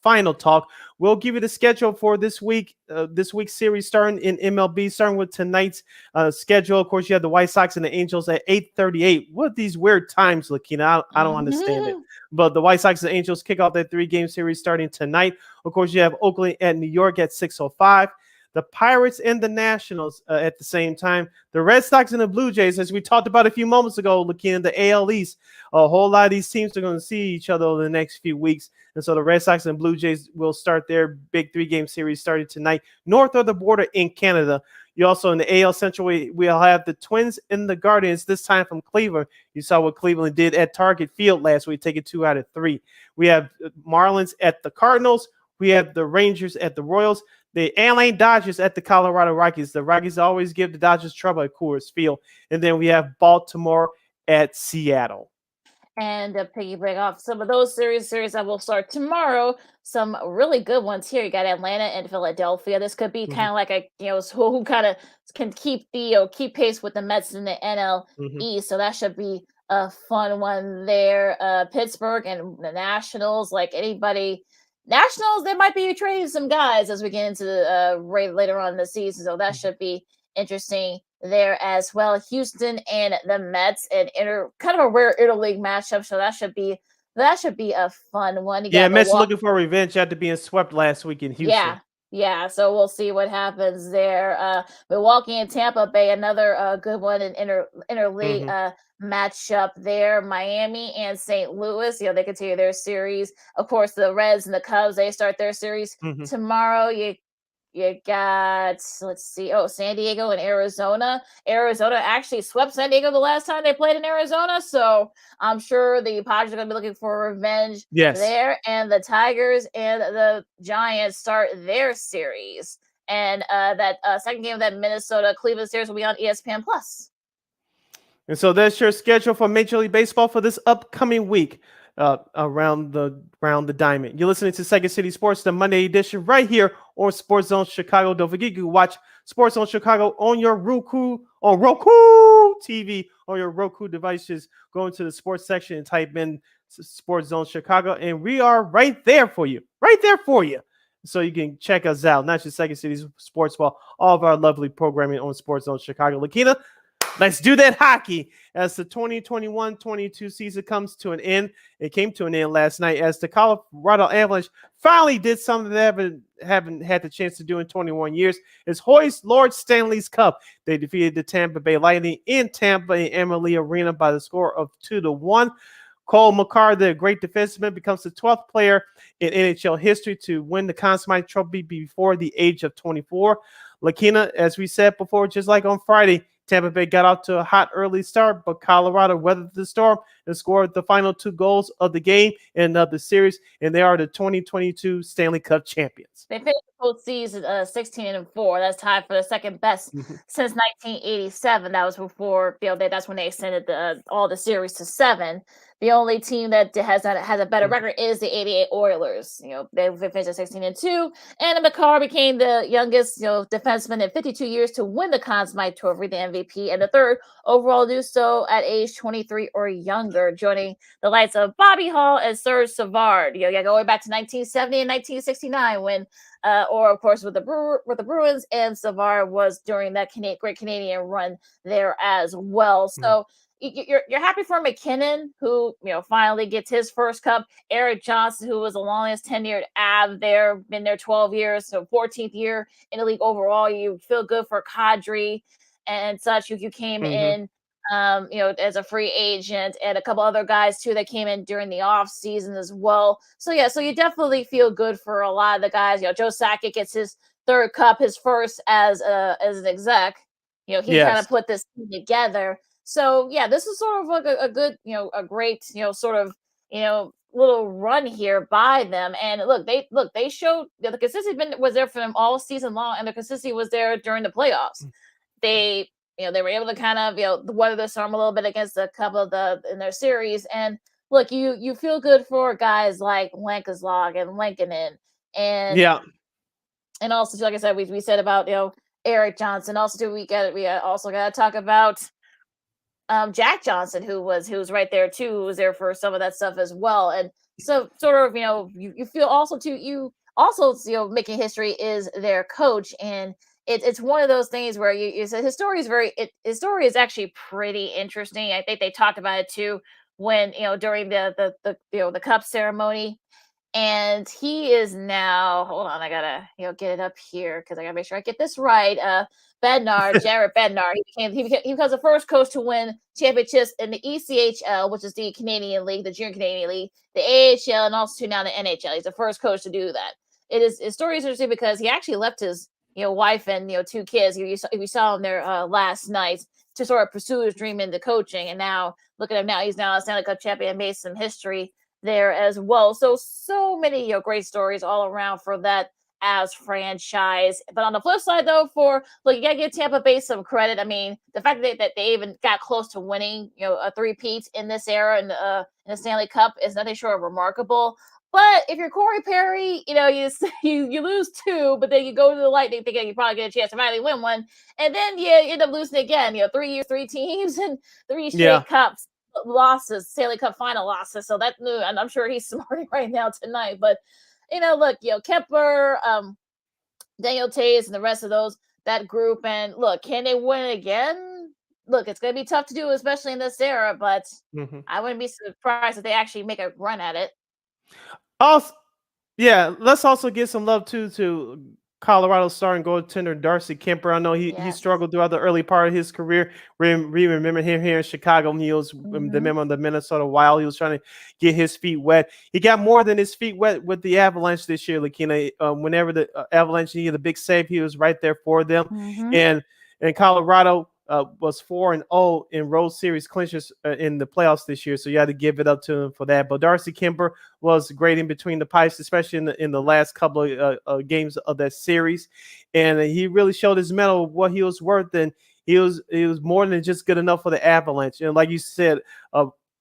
final talk, we'll give you the schedule for this week. This week's series starting in MLB, starting with tonight's schedule. Of course, you have the White Sox and the Angels at 8:38. What are these weird times, Lakeena? I don't understand it. But the White Sox and the Angels kick off their 3-game series starting tonight. Of course, you have Oakland at New York at 6:05. The Pirates and the Nationals at the same time. The Red Sox and the Blue Jays, as we talked about a few moments ago, looking in the AL East, a whole lot of these teams are going to see each other over the next few weeks. And so the Red Sox and Blue Jays will start their big 3-game series starting tonight, north of the border in Canada. You also in the AL Central, we'll have the Twins and the Guardians, this time from Cleveland. You saw what Cleveland did at Target Field last week, taking 2 out of 3. We have Marlins at the Cardinals. We have the Rangers at the Royals. The LA Dodgers at the Colorado Rockies. The Rockies always give the Dodgers trouble at Coors Field. And then we have Baltimore at Seattle. And to piggyback off some of those series that will start tomorrow, some really good ones here. You got Atlanta and Philadelphia. This could be kind of like a who kind of can keep keep pace with the Mets in the NL East. So that should be a fun one there. Pittsburgh and the Nationals, like anybody. Nationals, they might be trading some guys as we get into the later on in the season, so that should be interesting there as well. Houston and the Mets, and kind of a rare interleague matchup, so that should be a fun one. Mets looking for revenge after being swept last week in Houston. Yeah, so we'll see what happens there. Milwaukee and Tampa Bay, another good one in interleague matchup there. Miami and St. Louis, they continue their series. Of course, the Reds and the Cubs, they start their series tomorrow. You got, let's see, San Diego and Arizona. Arizona actually swept San Diego the last time they played in Arizona, so I'm sure the Padres are going to be looking for revenge there. And the Tigers and the Giants start their series. And that second game of that Minnesota-Cleveland series will be on ESPN+. And so that's your schedule for Major League Baseball for this upcoming week. Around the diamond. You're listening to Second City Sports, the Monday edition, right here on Sports Zone Chicago. Don't forget you can watch Sports Zone Chicago on your Roku TV, on your Roku devices. Go into the sports section and type in Sports Zone Chicago, and we are right there for you. So you can check us out, not just Second City Sports, but all of our lovely programming on Sports Zone Chicago. Lakeena, let's do that hockey as the 2021-22 season comes to an end. It came to an end last night as the Colorado Avalanche finally did something they haven't had the chance to do in 21 years. It's hoist Lord Stanley's Cup. They defeated the Tampa Bay Lightning in Tampa in Amalie Arena by the score of 2-1. Cole Makar, the great defenseman, becomes the 12th player in NHL history to win the Conn Smythe Trophy before the age of 24. Lakeena, as we said before, just like on Friday, Tampa Bay got out to a hot early start, but Colorado weathered the storm and scored the final 2 goals of the game and of the series, and they are the 2022 Stanley Cup champions. They finished postseason 16-4. That's tied for the second best Mhm. since 1987. That was before that's when they extended all the series to 7. The only team that has a better record is the '88 Oilers. They finished at 16-2, and McCarr became the youngest defenseman in 52 years to win the Conn Smythe Trophy, the MVP, and the third overall do so at age 23 or younger, joining the likes of Bobby Hall and Serge Savard. Going back to 1970 and 1969 when, or of course with the Bruins, and Savard was during that Great Canadian run there as well. So you're happy for McKinnon, who finally gets his first cup. Eric Johnson, who was the longest tenured Av there, been there 12 years, so 14th year in the league overall. You feel good for Kadri and such. You came in, as a free agent, and a couple other guys too that came in during the off season as well. So you definitely feel good for a lot of the guys. Joe Sakic gets his third cup, his first as an exec. He kind of put this team together. So this is sort of like a good, a great, sort of, little run here by them. And they showed the consistency was there for them all season long, and the consistency was there during the playoffs. They were able to kind of weather the storm a little bit against a couple of in their series. And look, you feel good for guys like Lankeslag and Lankinen, and also, like I said, we said about Eric Johnson. Also, too, we also got to talk about Jack Johnson, who was right there too, who was there for some of that stuff as well. And so sort of, you feel also too, making history is their coach. And it's one of those things where his story is actually pretty interesting. I think they talked about it too when, during the cup ceremony. And he is now, hold on, I gotta, get it up here because I gotta make sure I get this right. Jared Bednar, he becomes the first coach to win championships in the ECHL, which is the Canadian League, the Junior Canadian League, the AHL, and also now the NHL. He's the first coach to do that. His story is interesting because he actually left his, wife and, 2 kids. You saw him there last night to sort of pursue his dream into coaching. And now, look at him now. He's now a Stanley Cup champion, made some history there as well. So many great stories all around for that as franchise. But on the flip side, though, you gotta give Tampa Bay some credit. I mean, the fact that they even got close to winning, a three-peat in this era in the Stanley Cup is nothing short of remarkable. But if you're Corey Perry, you lose 2, but then you go to the Lightning thinking you probably get a chance to finally win one, and then you end up losing again. 3 years, 3 teams, and 3 straight cups. Losses, Stanley Cup final losses. So that and I'm sure he's smarting right now tonight. But look, Kemper, Daniel Taves, and the rest of that group, and look, can they win again? Look, it's gonna be tough to do, especially in this era. But I wouldn't be surprised if they actually make a run at it. Also, let's also give some love to Colorado starting goaltender Darcy Kemper. I know he struggled throughout the early part of his career. We remember him here in Chicago when he was the member of the Minnesota Wild. He was trying to get his feet wet. He got more than his feet wet with the Avalanche this year, Lakeena. Whenever the Avalanche needed a big save, he was right there for them. And Colorado was 4-0 in road series clinches in the playoffs this year, so you had to give it up to him for that. But Darcy Kemper was great in between the pipes, especially in the last couple of games of that series, and he really showed his mettle, what he was worth, and he was more than just good enough for the Avalanche. And like you said,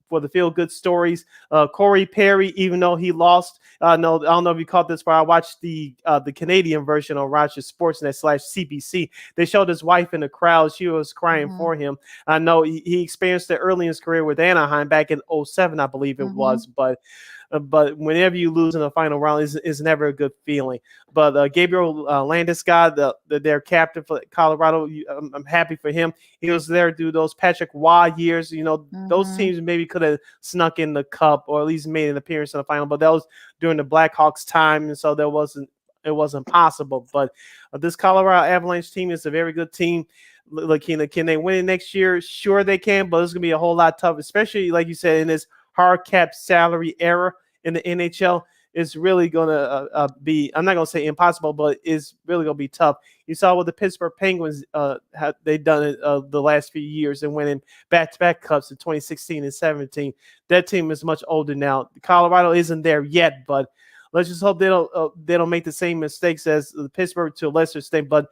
for the feel good stories, Corey Perry, even though he lost, I don't know if you caught this, but I watched the Canadian version on Rogers Sportsnet /CBC. They showed his wife in the crowd. She was crying for him. I know he experienced it early in his career with Anaheim back in 2007, I believe it was, but whenever you lose in the final round, is never a good feeling. But Gabriel Landeskog, their captain for Colorado, I'm happy for him. He was there through those Patrick Waugh years. Those teams maybe could have snuck in the cup or at least made an appearance in the final, but that was during the Blackhawks time, and so it wasn't possible. But this Colorado Avalanche team is a very good team. Lakeena, can they win it next year? Sure they can, but it's going to be a whole lot tough, especially like you said, in this hard cap salary era in the NHL. It's really going to be, I'm not going to say impossible, but it's really going to be tough. You saw what the Pittsburgh Penguins they've done it the last few years and winning back-to-back cups in 2016 and 17. That team is much older now. Colorado isn't there yet, but let's just hope they don't make the same mistakes as the Pittsburgh to a lesser extent, but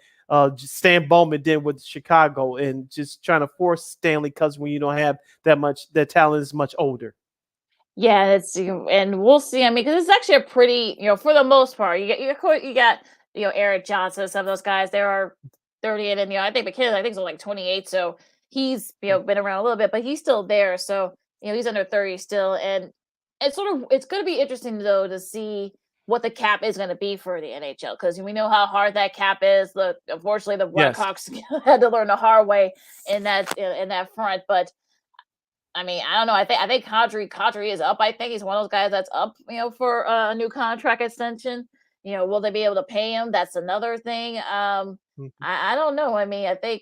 Stan Bowman did with Chicago and just trying to force Stanley Cups when you don't have that talent is much older. Yeah, and we'll see. I mean, because it's actually a pretty, for the most part, you got Eric Johnson, some of those guys. There are 30, and I think McKinnon, I think, is like 28, so he's been around a little bit, but he's still there. So he's under 30 still, and it's going to be interesting though to see what the cap is going to be for the NHL, because we know how hard that cap is. Look, unfortunately, the Yes. Blackhawks had to learn the hard way in that front, but. I mean, I don't know. I think Kadri is up. I think he's one of those guys that's up, for a new contract extension. Will they be able to pay him? That's another thing. I don't know. I mean, I think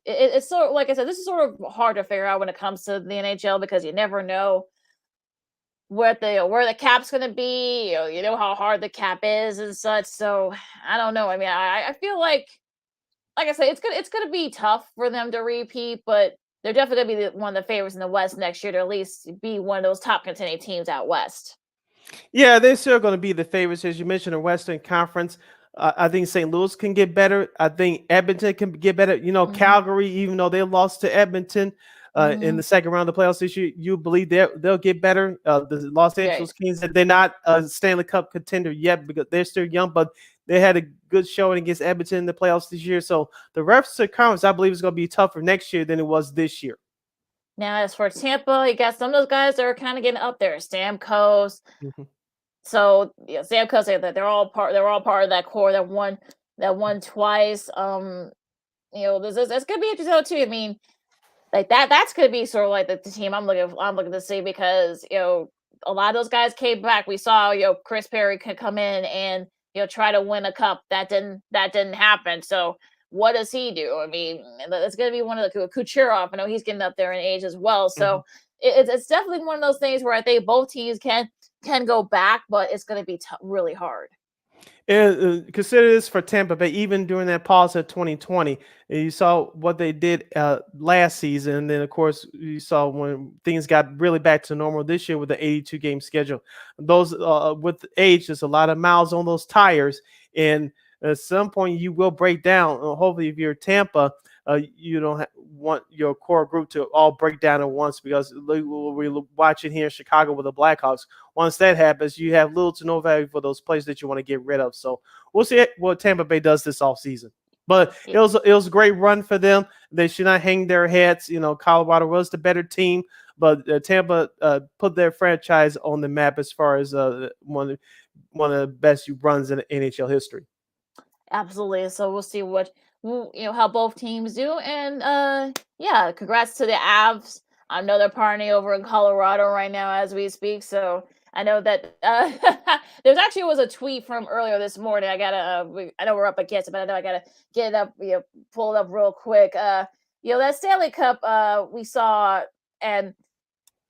it's sort of, like I said, this is sort of hard to figure out when it comes to the NHL, because you never know where the cap's going to be. You know how hard the cap is and such. So I don't know. I mean, I feel like I said, it's gonna be tough for them to repeat, but they're definitely gonna be one of the favorites in the West next year to at least be one of those top contending teams out West. Yeah, they're still going to be the favorites, as you mentioned, the Western Conference. I think St. Louis can get better. I think Edmonton can get better. Calgary, even though they lost to Edmonton in the second round of the playoffs this year, you believe they'll get better. The Los Angeles Kings, they're not a Stanley Cup contender yet because they're still young, but they had a good showing against Edmonton in the playoffs this year. So the rest of the conference, I believe, is going to be tougher next year than it was this year. Now, as for Tampa, you got some of those guys that are kind of getting up there. Stamkos. So Stamkos, they're all part of that core that won twice. It's gonna be interesting too. I mean, like that's gonna be sort of like the team I'm looking to see, because a lot of those guys came back. We saw Chris Perry could come in and try to win a cup. That didn't happen. So what does he do? I mean, it's going to be one of the Kucherov. I know he's getting up there in age as well. So it's definitely one of those things where I think both teams can go back, but it's going to be really hard. Consider this for Tampa Bay. Even during that pause of 2020, you saw what they did last season. And then, of course, you saw when things got really back to normal this year with the 82-game schedule. Those with age, there's a lot of miles on those tires, and at some point you will break down. Hopefully, if you're Tampa, you don't want your core group to all break down at once, because we're watching here in Chicago with the Blackhawks. Once that happens, you have little to no value for those players that you want to get rid of. So we'll see what Tampa Bay does this offseason. But it was a great run for them. They should not hang their heads. Colorado was the better team, but Tampa put their franchise on the map as far as one of the best runs in NHL history. Absolutely. So we'll see how both teams do, and congrats to the Avs. I know they're partying over in Colorado right now as we speak. So I know that there's actually was a tweet from earlier this morning. I know we're up against it, but I know I gotta get it up, pull it up real quick. That Stanley Cup we saw, and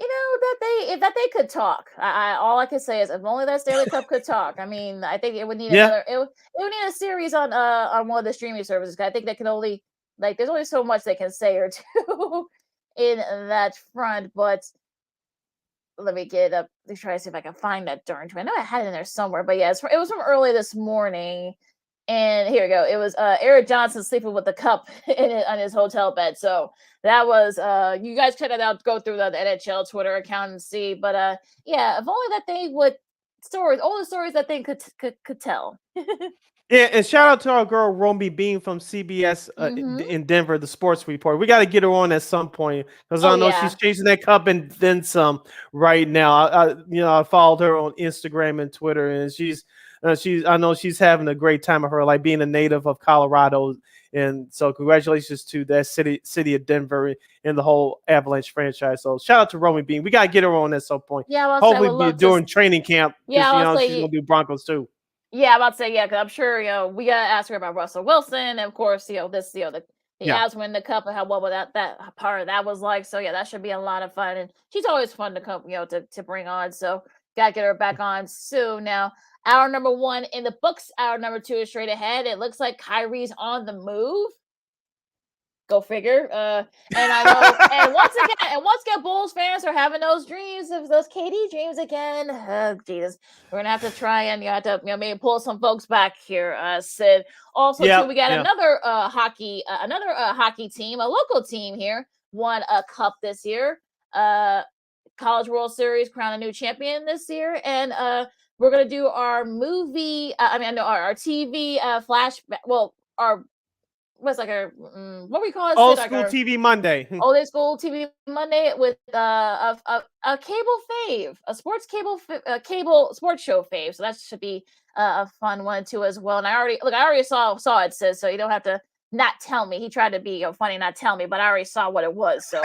that they could talk. All I can say is, if only that Stanley Cup could talk. I mean, I think it would need it would need a series on one of the streaming services. I think they can only, there's only so much they can say or do in that front. But let me get it up to try to see if I can find that darn tweet. I know I had it in there somewhere, but yeah, it was from early this morning. And here we go. It was Eric Johnson sleeping with the cup on his hotel bed. So that was you guys check it out. Go through the NHL Twitter account and see. But if only that they would all the stories that they could tell. Yeah, and shout out to our girl Romy Bean from CBS in Denver, the sports reporter. We got to get her on at some point, because I know she's chasing that cup and then some right now. I followed her on Instagram and Twitter, and I know she's having a great time of her life, being a native of Colorado. And so congratulations to that city of Denver and the whole Avalanche franchise. So shout out to Romy Bean. We got to get her on at some point. Yeah, hopefully during training camp. Yeah, she's going to do Broncos too. Yeah, I'm about to say, because I'm sure, we got to ask her about Russell Wilson. And of course, the Avs win the cup and what that part of that was like. So, that should be a lot of fun. And she's always fun to come, to bring on. So, got to get her back on soon. Now, hour number 1 in the books. Hour number 2 is straight ahead. It looks like Kyrie's on the move. Go figure. And I know, and once again, Bulls fans are having those dreams of those KD dreams again. Oh, Jesus, we're gonna have to try and you have to maybe pull some folks back here, Sid. Also, too, we got another hockey team, a local team here, won a cup this year. College World Series, crowned a new champion this year, and we're gonna do our movie. Our TV flashback. Well, our what's like a what we call it? Old school TV Monday. Old school TV Monday with a cable fave, a sports cable sports show fave. So that should be a fun one too as well. And I already saw it, Sid, so you don't have to not tell me. He tried to be funny, not tell me, but I already saw what it was. So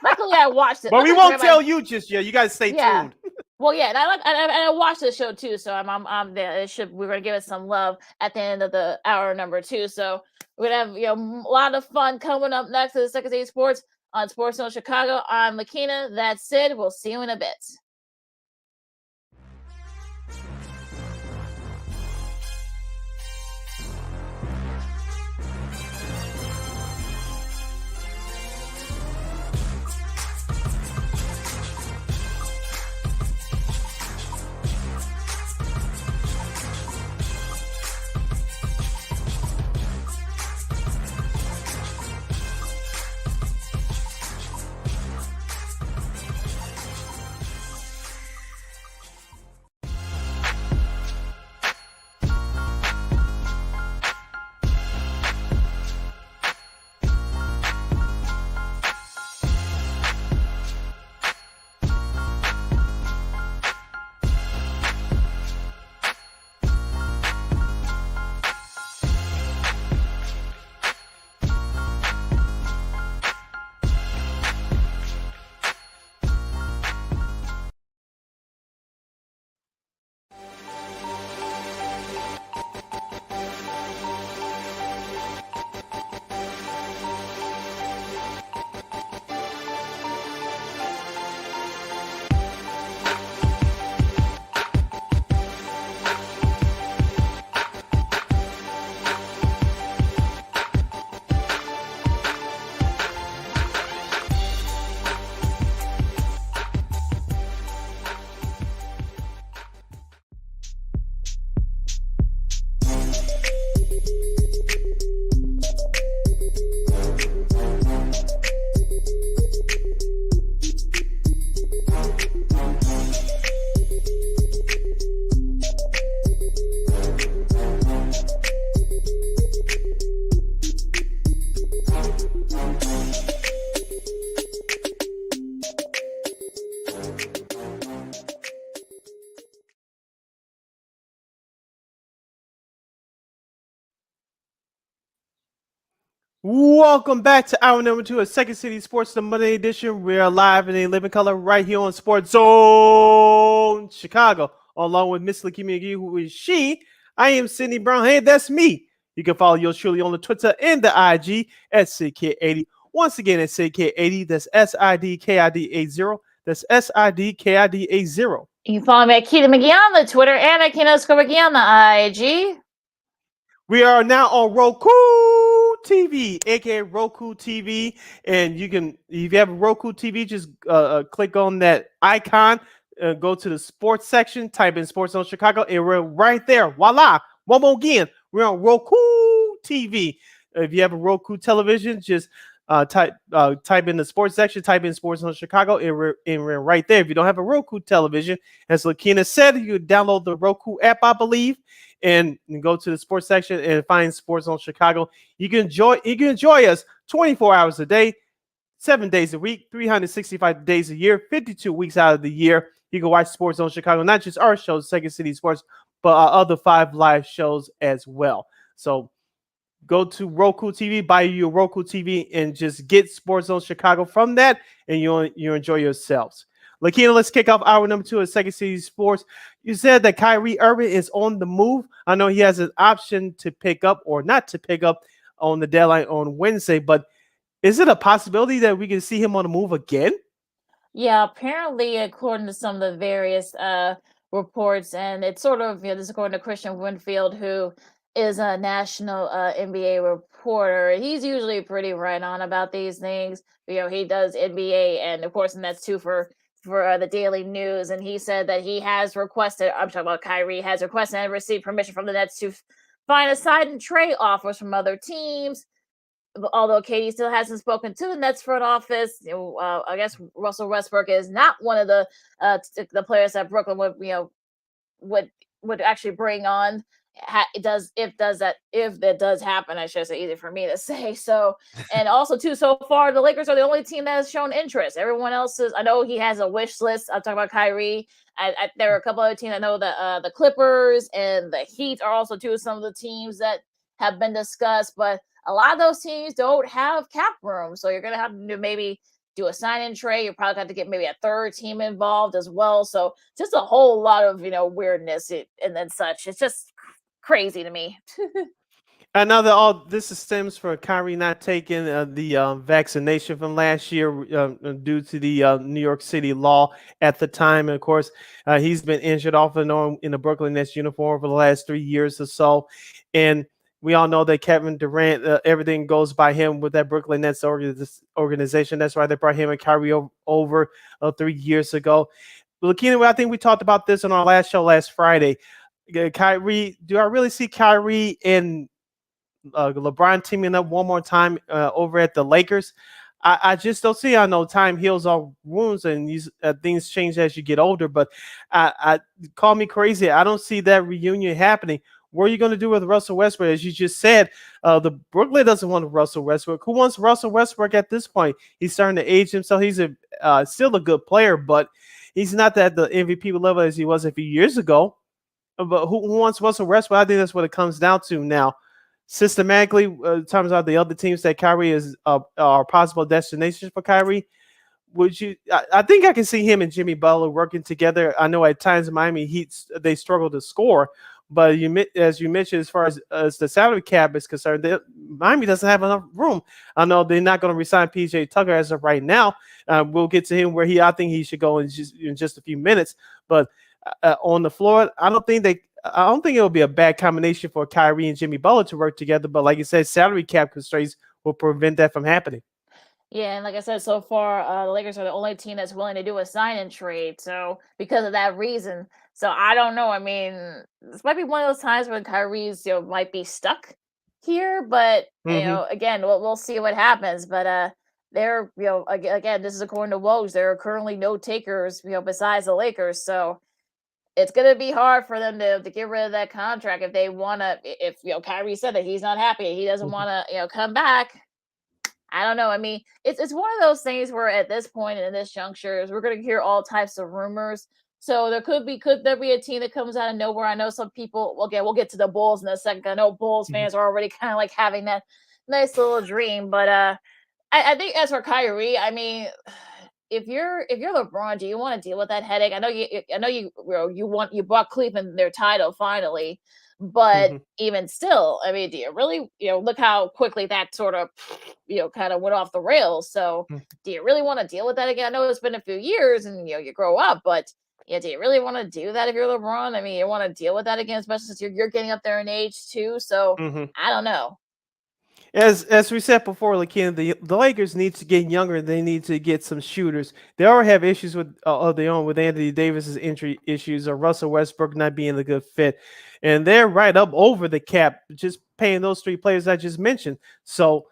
luckily I watched it. But we won't tell you just yet. You guys stay tuned. Well, yeah, and I watched the show too, so I'm there. We're gonna give it some love at the end of the hour number 2. So we're gonna have a lot of fun coming up next to the Second City Sports on Sports Zone Chicago. I'm Lakeena. That's Sid. We'll see you in a bit. Welcome back to hour number 2 of Second City Sports, the Monday edition. We are live in a living color right here on Sports Zone Chicago, along with Miss Lakeena McGee, who is she. I am Sydney Brown. Hey, that's me. You can follow yours truly on the Twitter and the IG at SidKid80. Once again, at SidKid80. That's SIDKID80. That's SIDKID80. You can follow me at Keita McGee on the Twitter and at Keita_McGee on the IG. We are now on Roku TV, aka Roku TV, and you can, if you have a Roku TV, just click on that icon, go to the sports section, type in Sports Zone Chicago, and we're right there. Voila! One more again, we're on Roku TV. If you have a Roku television, just type in the sports section, type in Sports Zone Chicago, and we're right there. If you don't have a Roku television, as Lakeena said, you can download the Roku app, I believe, and go to the sports section and find Sports Zone Chicago. You can enjoy us 24 hours a day, 7 days a week, 365 days a year, 52 weeks out of the year. You can watch Sports Zone Chicago, not just our shows, Second City Sports, but our other 5 live shows as well. So go to Roku TV, buy you a Roku TV, and just get Sports Zone Chicago from that, and you'll enjoy yourselves. Lakeena, let's kick off hour number 2 of Second City Sports. You said that Kyrie Irving is on the move. I know he has an option to pick up or not to pick up on the deadline on Wednesday, but is it a possibility that we can see him on the move again? Yeah, apparently, according to some of the various reports, and it's sort of, this is according to Christian Winfield, who is a national NBA reporter. He's usually pretty right on about these things. He does NBA and of course, and that's too for the Daily News. And he said that he has requested. I'm talking about Kyrie has requested and received permission from the Nets to find a sign and trade offers from other teams. Although Katie still hasn't spoken to the Nets front office, I guess Russell Westbrook is not one of the players that Brooklyn would actually bring on. If that does happen, I should say, easy for me to say. So, and also too, so far the Lakers are the only team that has shown interest. Everyone else is. I know he has a wish list. I'm talking about Kyrie. There are a couple other teams. I know that the Clippers and the Heat are also two of some of the teams that have been discussed, but a lot of those teams don't have cap room, so you're gonna have to maybe do a sign-in trade. You probably have to get maybe a third team involved as well. So just a whole lot of weirdness and then such. It's just crazy to me. I know that all this stems from Kyrie not taking the vaccination from last year due to the New York City law at the time. And of course, he's been injured off and on in the Brooklyn Nets uniform for the last 3 years or so. And we all know that Kevin Durant, everything goes by him with that Brooklyn Nets organization. That's why they brought him and Kyrie over 3 years ago. Lakeena, I think we talked about this on our last show last Friday. Kyrie, do I really see Kyrie and LeBron teaming up one more time over at the Lakers? I just don't see. I know time heals all wounds, and these things change as you get older. But I call me crazy. I don't see that reunion happening. What are you going to do with Russell Westbrook? As you just said, the Brooklyn doesn't want Russell Westbrook. Who wants Russell Westbrook at this point? He's starting to age himself. He's still a good player, but he's not at the MVP level as he was a few years ago. But who wants Russell Westbrook? I think that's what it comes down to now. Systematically, in terms of the other teams that Kyrie is are possible destinations for Kyrie, would you? I think I can see him and Jimmy Butler working together. I know at times Miami Heat they struggle to score, but as you mentioned, as far as the salary cap is concerned, Miami doesn't have enough room. I know they're not going to resign PJ Tucker as of right now. We'll get to him where I think he should go in just a few minutes. But on the floor, I don't think it will be a bad combination for Kyrie and Jimmy Butler to work together. But like you said, salary cap constraints will prevent that from happening. Yeah, and like I said, so far, the Lakers are the only team that's willing to do a sign and trade. So because of that reason, so I don't know. I mean, this might be one of those times when Kyrie's might be stuck here, but Mm-hmm. again, we'll see what happens. But they're again, this is according to Woj. There are currently no takers besides the Lakers. So it's gonna be hard for them to get rid of that contract if they wanna. If Kyrie said that he's not happy, he doesn't want to come back. I don't know. I mean, it's one of those things where at this point and in this juncture, we're going to hear all types of rumors. So could there be a team that comes out of nowhere? I know some people. Okay, we'll get to the Bulls in a second. I know Bulls fans are already kind of like having that nice little dream. But I think as for Kyrie, I mean, if you're LeBron, do you want to deal with that headache? I know you brought Cleveland their title finally, but Mm-hmm. even still, I mean, do you really look how quickly that sort of kind of went off the rails? So do you really want to deal with that again? I know it's been a few years and you grow up, but yeah, do you really want to do that if you're LeBron? I mean, you want to deal with that again, especially since you're getting up there in age too. So Mm-hmm. I don't know. As we said before, Lakeena, the Lakers need to get younger. They need to get some shooters. They already have issues of their own with Anthony Davis's injury issues or Russell Westbrook not being a good fit, and they're right up over the cap just paying those three players I just mentioned. So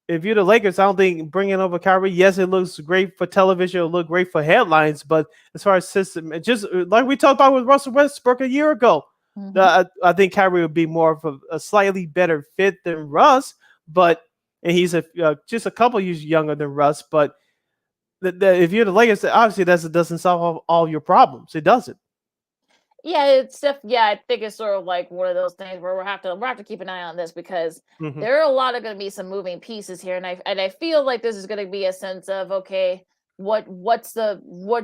if you're the Lakers, I don't think bringing over Kyrie, yes, it looks great for television, it'll look great for headlines, but as far as system, just like we talked about with Russell Westbrook a year ago, Hmm. I think Kyrie would be more of a slightly better fit than Russ, but and he's just a couple years younger than Russ, but if you're the Lakers, obviously that doesn't solve all your problems. It doesn't. Yeah, I think it's sort of like one of those things where we'll have to keep an eye on this because Hmm. there are a lot of going to be some moving pieces here, and I feel like this is going to be a sense of okay, what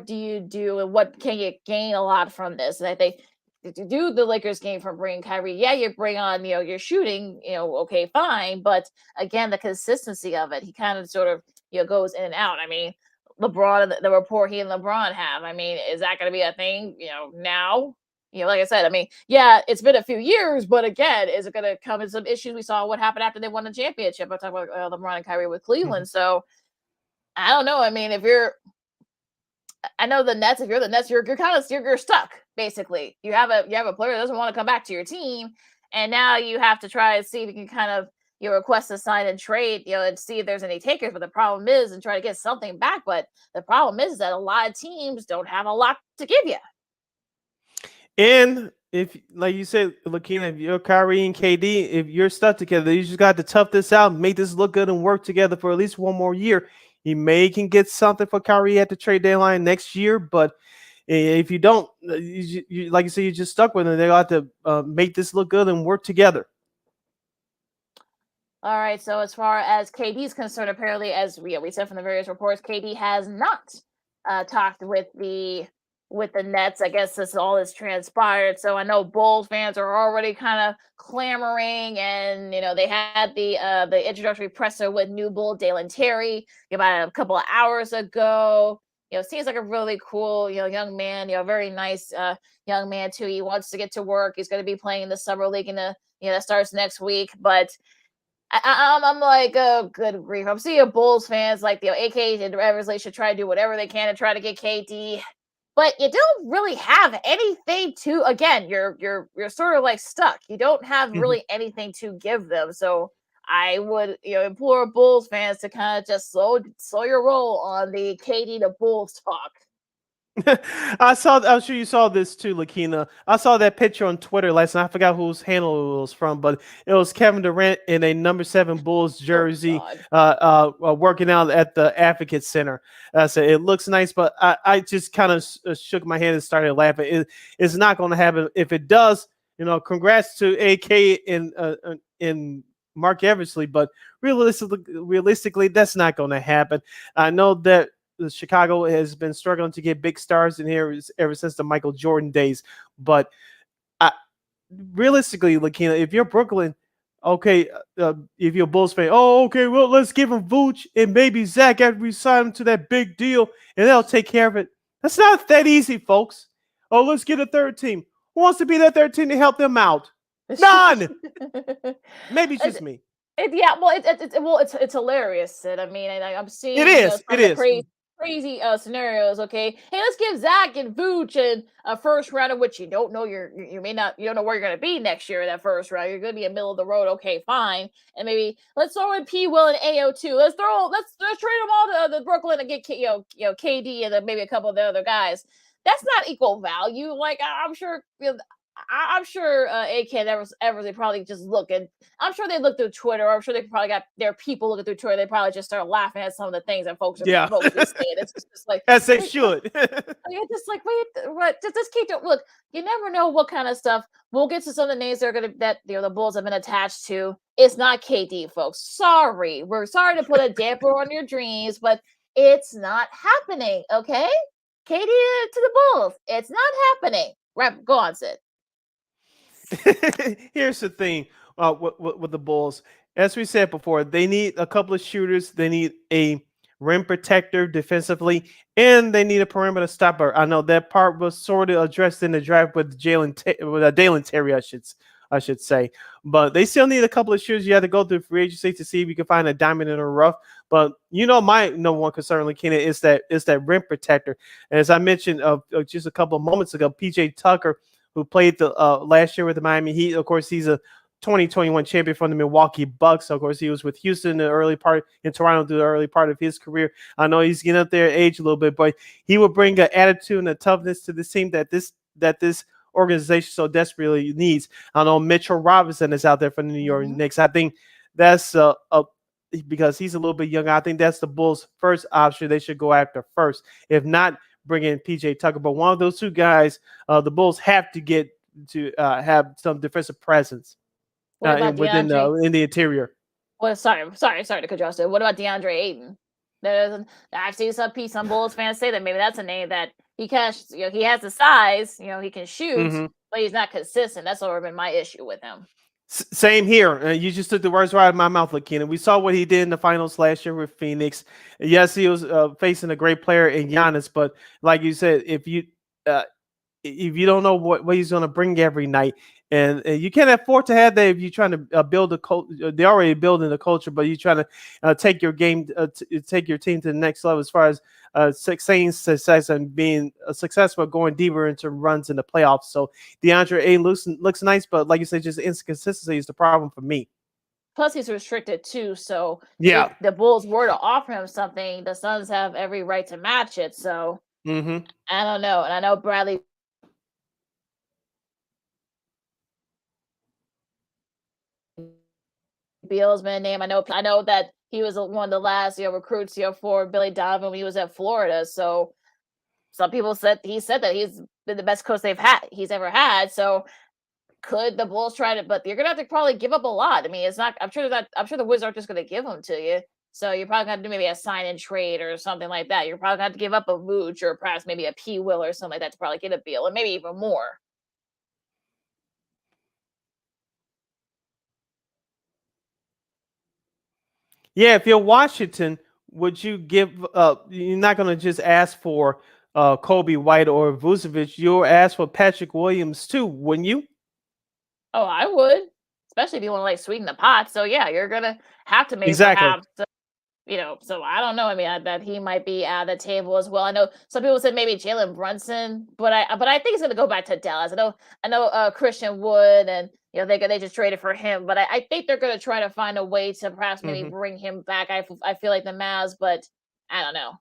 do you do and what can you gain a lot from this? And I think to do the Lakers game from bringing Kyrie, yeah, you bring on your shooting, okay, fine, but again, the consistency of it, he kind of sort of goes in and out. I mean, LeBron, the rapport he and LeBron have. I mean, is that going to be a thing? Now like I said, I mean, yeah, it's been a few years, but again, is it going to come in some issues? We saw what happened after they won the championship. I'm talking about LeBron and Kyrie with Cleveland. So I don't know. I mean, I know the Nets. If you're the Nets, you're kind of you're stuck. Basically, you have a player that doesn't want to come back to your team, and now you have to try and see if you can kind of request a sign and trade, and see if there's any takers. But the problem is, and try to get something back. But the problem is that a lot of teams don't have a lot to give you. And if, like you said, Lakeena, if you're Kyrie and KD, if you're stuck together, you just got to tough this out, make this look good, and work together for at least one more year. You can get something for Kyrie at the trade deadline next year, but if you don't, like you said, you're just stuck with it. They got to make this look good and work together. All right. So as far as KD is concerned, apparently, as we said from the various reports, KD has not talked with the Nets. I guess this all is transpired. So I know Bulls fans are already kind of clamoring, and they had the introductory presser with new Bull Dalen Terry about a couple of hours ago. Seems like a really cool young man. Very nice young man too. He wants to get to work. He's going to be playing in the summer league in that starts next week. But I'm like, oh, good grief. I'm seeing Bulls fans like AK and Eversley should try to do whatever they can to try to get KD. But you don't really have anything to, again, you're sort of like stuck. You don't have really anything to give them. So I would implore Bulls fans to kind of just slow your roll on the KD to Bulls talk. I'm sure you saw this too, Lakeena. I saw that picture on Twitter last night. I forgot whose handle it was from, but it was Kevin Durant in a number 7 Bulls jersey, working out at the Advocate Center. So it looks nice, but I just kind of shook my head and started laughing. It's not going to happen. If it does, congrats to AK in Mark Eversley, but realistically, that's not going to happen. I know that Chicago has been struggling to get big stars in here ever since the Michael Jordan days. But realistically, Lakeena, if you're Brooklyn, okay, if you're a Bulls fan, okay, well, let's give him Vooch and maybe Zach after we sign him to that big deal, and they'll take care of it. That's not that easy, folks. Let's get a third team. Who wants to be that third team to help them out? None. Maybe it's just me. It's hilarious, Sid. I mean, I'm seeing it is. Crazy scenarios. Okay, hey, let's give Zach and Vooch and a first round of which you don't know you don't know where you're going to be next year in that first round. You're going to be in middle of the road. Okay, fine, and maybe let's throw in P. Will and AO2. Let's trade them all to Brooklyn and get KD and then maybe a couple of the other guys. That's not equal value. Like I'm sure. I'm sure AK and Eversley probably just look, and I'm sure they look through Twitter. I'm sure they probably got their people looking through Twitter. They probably just start laughing at some of the things that folks are saying. It's just like as they should. It's just like what? Just keep it. Look, you never know what kind of stuff. We'll get to some of the names that the Bulls have been attached to. It's not KD, folks. Sorry, we're sorry to put a damper on your dreams, but it's not happening. Okay, KD to the Bulls. It's not happening. Right, go on, Sid. Here's the thing with the Bulls. As we said before, they need a couple of shooters. They need a rim protector defensively, and they need a perimeter stopper. I know that part was sort of addressed in the draft with Dalen Terry, I should say. But they still need a couple of shooters. You have to go through free agency to see if you can find a diamond in the rough. But my number one concern, Lakeena, is that rim protector. And as I mentioned just a couple of moments ago, PJ Tucker, who played the last year with the Miami Heat. Of course, he's a 2021 champion from the Milwaukee Bucks. Of course, he was with Houston in Toronto through the early part of his career. I know he's getting up there in age a little bit, but he will bring an attitude and a toughness to this team that this organization so desperately needs. I know Mitchell Robinson is out there for the New York Knicks. I think that's because he's a little bit younger. I think that's the Bulls' first option they should go after first. If not, bring in PJ Tucker, but one of those two guys, the Bulls have to get to have some defensive presence in the interior. Well, sorry to cut you off. What about DeAndre Ayton? I've seen some Bulls fans say that maybe that's a name that he has the size, he can shoot, but he's not consistent. That's always been my issue with him. Same here. You just took the words right out of my mouth, Lakeena. We saw what he did in the finals last year with Phoenix. Yes, he was facing a great player in Giannis, but like you said, if you if you don't know what he's going to bring every night. And you can't afford to have that if you're trying to build a culture. They're already building a culture, but you're trying to take your game, take your team to the next level as far as sustained success and being successful, going deeper into runs in the playoffs. So DeAndre A looks nice, but like you said, just inconsistency is the problem for me. Plus, he's restricted too. So if Yeah. the Bulls were to offer him something, the Suns have every right to match it. So Mm-hmm. I don't know. And I know Bradley Beal's been a name. I know that he was one of the last recruits for Billy Donovan when he was at Florida. So some people said that he's been the best coach he's ever had. So could the Bulls try to? But you're gonna have to probably give up a lot. I mean, it's not. I'm sure the Wizards aren't just gonna give them to you. So you're probably gonna have to do maybe a sign and trade or something like that. You're probably gonna have to give up a Vooch or perhaps maybe a P. Will or something like that to probably get a Beal, and maybe even more. Yeah, if you're Washington, would you give? You're not going to just ask for Kobe White or Vucevic. You'll ask for Patrick Williams too, wouldn't you? Oh, I would, especially if you want to sweeten the pot. So yeah, you're gonna have to maybe Exactly. perhaps. So I don't know. I mean, that he might be at the table as well. I know some people said maybe Jalen Brunson, but I think he's going to go back to Dallas. I know Christian Wood, and they just traded for him, but I think they're going to try to find a way to perhaps maybe bring him back. I feel like the Mavs, but I don't know.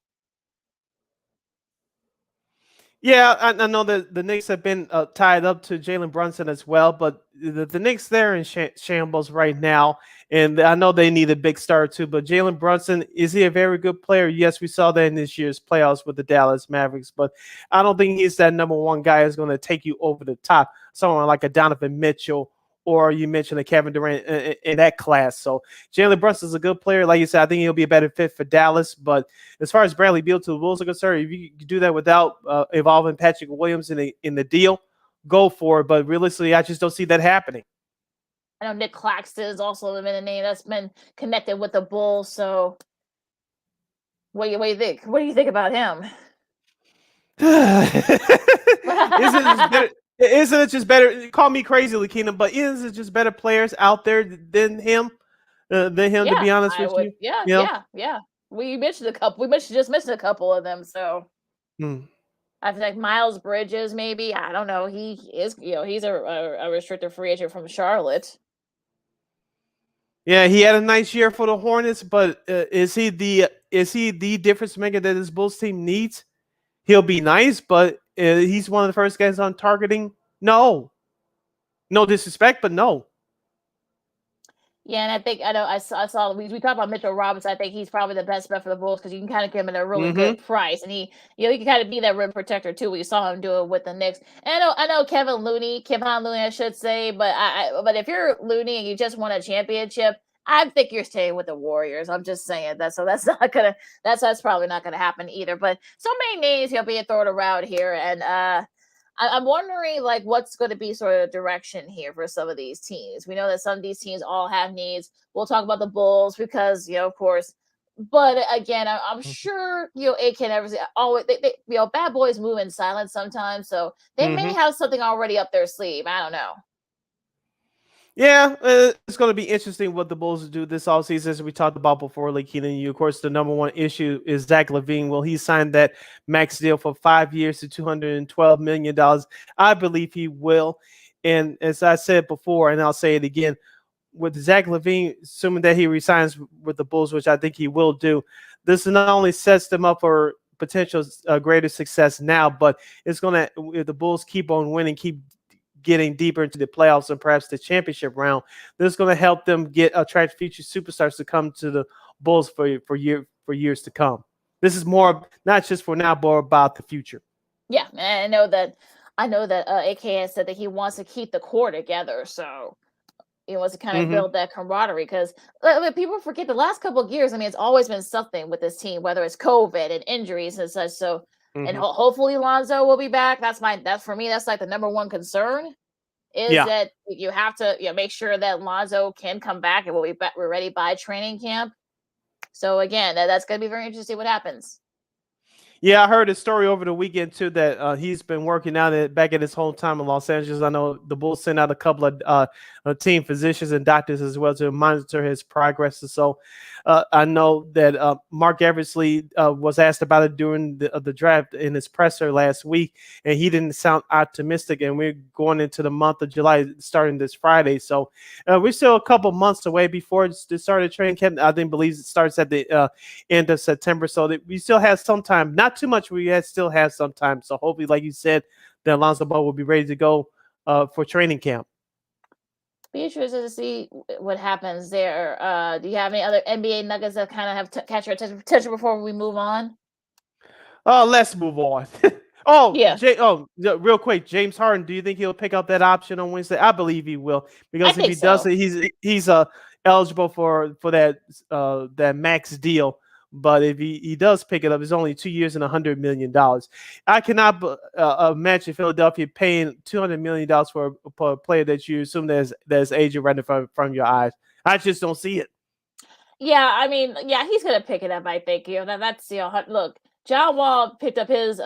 Yeah, I know that the Knicks have been tied up to Jalen Brunson as well, but the Knicks they're in shambles right now, and I know they need a big star too. But Jalen Brunson, is he a very good player? Yes, we saw that in this year's playoffs with the Dallas Mavericks, but I don't think he's that number one guy who's going to take you over the top. Someone like a Donovan Mitchell, or you mentioned a Kevin Durant in that class. So Jalen Brunson is a good player. Like you said, I think he'll be a better fit for Dallas. But as far as Bradley Beal to the Bulls are concerned, if you do that without involving Patrick Williams in the deal, go for it. But realistically, I just don't see that happening. I know Nick Claxton is also been a name that's been connected with the Bulls. So what do you think? What do you think about him? Isn't it just better? Call me crazy, Lakeena, but isn't it just better players out there than him? To be honest with you. Yeah. We mentioned a couple. Just mentioned a couple of them. So I feel like Miles Bridges, maybe. I don't know. He is, he's a restricted free agent from Charlotte. Yeah, he had a nice year for the Hornets, but is he the difference maker that this Bulls team needs? He'll be nice, but he's one of the first guys on targeting. No disrespect, but no. Yeah, and I saw we talked about Mitchell Robinson. I think he's probably the best bet for the Bulls because you can kind of get him at a really good price, and he can kind of be that rim protector too. We saw him do it with the Knicks. And I know Kevin Looney, I should say, but if you're Looney and you just won a championship, I think you're staying with the Warriors. I'm just saying that. So that's probably not gonna happen either. But so many names being thrown around here, and I'm wondering what's going to be sort of direction here for some of these teams. We know that some of these teams all have needs. We'll talk about the Bulls because of course. But again, I'm sure AK never always they bad boys move in silence sometimes, so they may have something already up their sleeve. I don't know. Yeah, it's going to be interesting what the Bulls do this offseason, as we talked about before, Lakeena. Of course, the number one issue is Zach LaVine. Will he sign that max deal for 5 years to $212 million? I believe he will. And as I said before, and I'll say it again, with Zach LaVine, assuming that he resigns with the Bulls, which I think he will do, this not only sets them up for potential greater success now, but it's going to, if the Bulls keep on winning, keep getting deeper into the playoffs and perhaps the championship round, this is going to help them attract future superstars to come to the Bulls for years to come. This is more not just for now, but about the future. Yeah, and I know that AK has said that he wants to keep the core together, so he wants to kind of build that camaraderie because people forget the last couple of years. I mean, it's always been something with this team, whether it's COVID and injuries and such. So. And hopefully Lonzo will be back. That's for me. That's the number one concern is that you have to make sure that Lonzo can come back and we're ready by training camp. So again, that's going to be very interesting what happens. Yeah, I heard a story over the weekend too that he's been working out back at his hometown in Los Angeles. I know the Bulls sent out a couple of team physicians and doctors as well to monitor his progress. And so I know that Mark Eversley was asked about it during the draft in his presser last week, and he didn't sound optimistic. And we're going into the month of July, starting this Friday. So we're still a couple months away before the start of training camp. I think believes it starts at the end of September, so that we still have some time. Not too much, we still have some time. So hopefully, like you said, the Alonzo Ball will be ready to go for training camp. Be interested to see what happens there. Do you have any other NBA nuggets that kind of have catch your attention before we move on? Let's move on. Yeah. Real quick, James Harden. Do you think he'll pick up that option on Wednesday? I believe he will, because if he does it, he's eligible for that max deal. But if he does pick it up, it's only 2 years and $100 million. I cannot imagine Philadelphia paying $200 million for a player that you assume that's aging right in front from your eyes. I just don't see it. Yeah, I mean, yeah, he's gonna pick it up. I think that's look. John Wall picked up his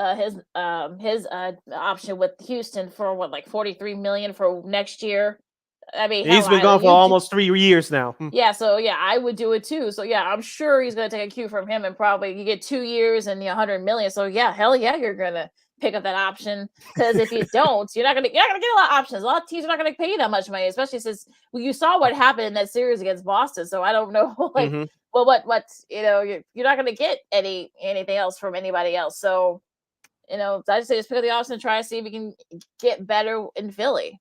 option with Houston for what, like $43 million for next year. I mean, he's been gone for almost 3 years now. Yeah, so yeah, I would do it too. So yeah, I'm sure he's gonna take a cue from him, and probably you get 2 years and $100 million. So yeah, hell yeah, you're gonna pick up that option, because if you don't, you're not gonna get a lot of options. A lot of teams are not gonna pay you that much money, especially since you saw what happened in that series against Boston. So I don't know, like, well, what you're not gonna get anything else from anybody else. So I just say just pick up the option and try to see if you can get better in Philly.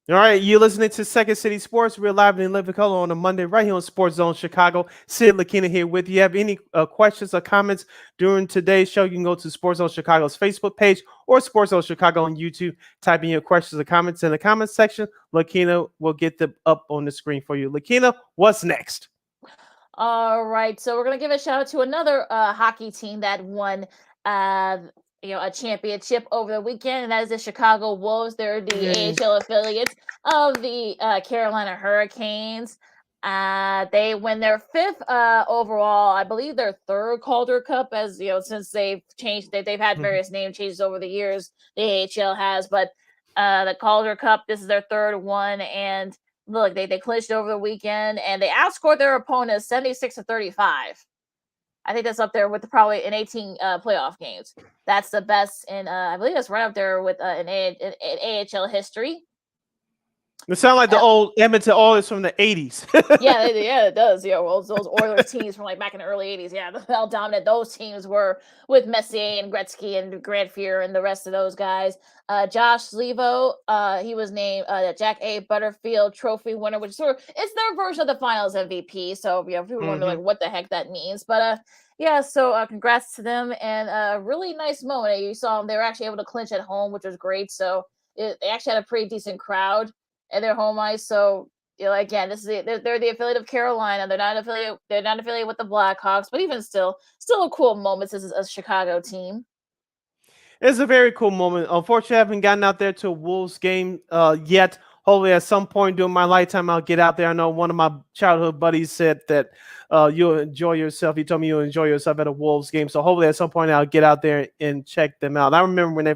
All right, you're listening to Second City Sports. We're live in Living Color on a Monday right here on Sports Zone Chicago. Sid, Lakeena here with you. Have any questions or comments during today's show, you can go to Sports Zone Chicago's Facebook page or Sports Zone Chicago on YouTube. Type in your questions or comments in the comments section. Lakeena will get them up on the screen for you. Lakeena, what's next? All right, so we're going to give a shout out to another hockey team that won a championship over the weekend, and that is the Chicago Wolves. They're the AHL affiliates of the Carolina Hurricanes. They win their 5th overall, I believe their 3rd Calder Cup, as since they've changed. They've had various name changes over the years. The AHL has, but the Calder Cup, this is their 3rd one, and look, they clinched over the weekend, and they outscored their opponents 76-35. I think that's up there with probably in 18 playoff games. That's the best, and I believe that's right up there with in AHL history. It sounds like the old Edmonton Oilers from the 80s. yeah, it does. Those Oilers teams from like back in the early 80s. Yeah, how dominant those teams were with Messier and Gretzky and Grant Fuhr and the rest of those guys. Josh Levo, he was named Jack A. Butterfield Trophy winner, which is it's their version of the Finals MVP. So if you wonder like what the heck that means, but so congrats to them, and a really nice moment. You saw them; they were actually able to clinch at home, which was great. So they actually had a pretty decent crowd at their home ice. So again, this is they're the affiliate of Carolina. They're not affiliated with the Blackhawks, but even still a cool moment as a Chicago team. It's a very cool moment. Unfortunately, I haven't gotten out there to a Wolves game yet. Hopefully, at some point during my lifetime, I'll get out there. I know one of my childhood buddies said that you'll enjoy yourself. He told me you'll enjoy yourself at a Wolves game. So hopefully, at some point, I'll get out there and check them out. I remember when they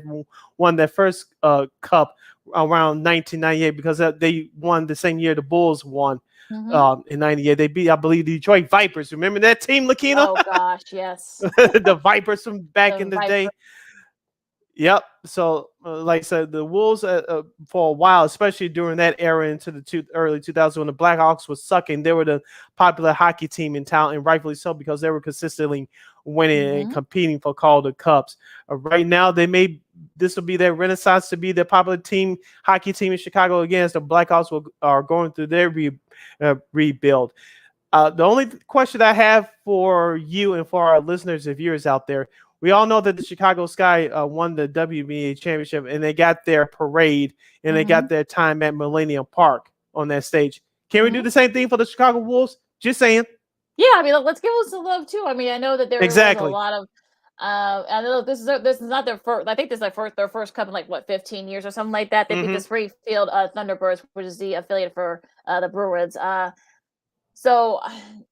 won their first cup around 1998, because they won the same year the Bulls won. In 98, they beat, I believe, the Detroit Vipers. Remember that team, Lakeena? Oh gosh, yes. The Vipers from back in the day. Yep. So, like I said, the Wolves for a while, especially during that era into the early 2000s when the Blackhawks was sucking, they were the popular hockey team in town, and rightfully so, because they were consistently winning and competing for Calder Cups. Right now, this will be their renaissance to be the popular hockey team in Chicago again, as the Blackhawks are going through their rebuild. The only question I have for you and for our listeners and viewers out there, we all know that the Chicago Sky won the WNBA championship, and they got their parade and they got their time at Millennium Park on that stage. Can we do the same thing for the Chicago Wolves? Just saying. Yeah, I mean, let's give us some love too. I mean, I know that there was a lot of. I know this is not their first. I think this is their first cup in like 15 years or something like that. They beat the Springfield Thunderbirds, which is the affiliate for the Bruins. So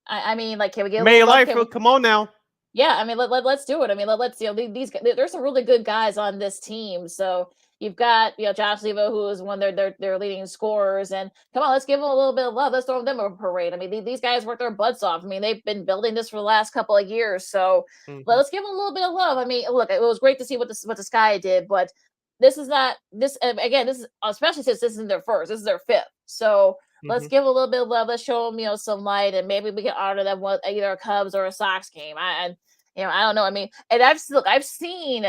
I mean, like, can we get May Life? Come on now. Yeah, I mean, let's do it. I mean, let's these there's some really good guys on this team. So you've got Josh Levo, who is one of their leading scorers, and come on, let's give them a little bit of love. Let's throw them a parade. I mean, these guys work their butts off. I mean, they've been building this for the last couple of years, so Mhm. let's give them a little bit of love. I mean, look, it was great to see what the Sky did, but this is not this again. This is especially since this isn't their first. This is their fifth. So let's Mhm. give a little bit of love. Let's show them some light, and maybe we can honor them with either a Cubs or a Sox game. I don't know. I mean, and I've seen.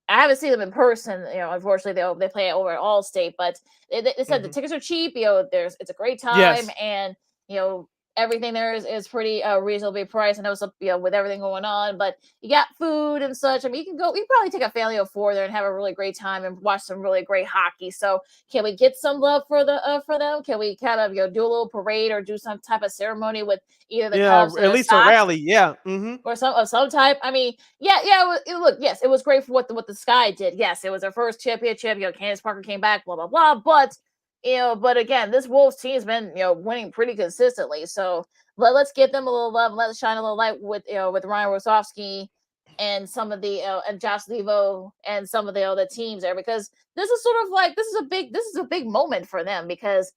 I haven't seen them in person. Unfortunately, they play over at Allstate, but they said the Mhm. tickets are cheap. It's a great time, Yes. and you know, everything there is pretty reasonably priced. I know some with everything going on, but you got food and such. I mean, you can go. You probably take a family of four there and have a really great time and watch some really great hockey. So, can we get some love for them? Can we kind of do a little parade or do some type of ceremony with either the Yeah, Cubs or at the least a Sox? rally. Yeah. Mhm. Or some of some type. I mean, look, yes, it was great for what the Sky did. Yes, it was their first championship. Candace Parker came back, blah blah blah. But but again, this Wolves team's been winning pretty consistently. So let's give them a little love. Let's shine a little light with Ryan Rosofsky and some of the and Josh Levo and some of the other teams there, because this is sort of like this is a big moment for them, because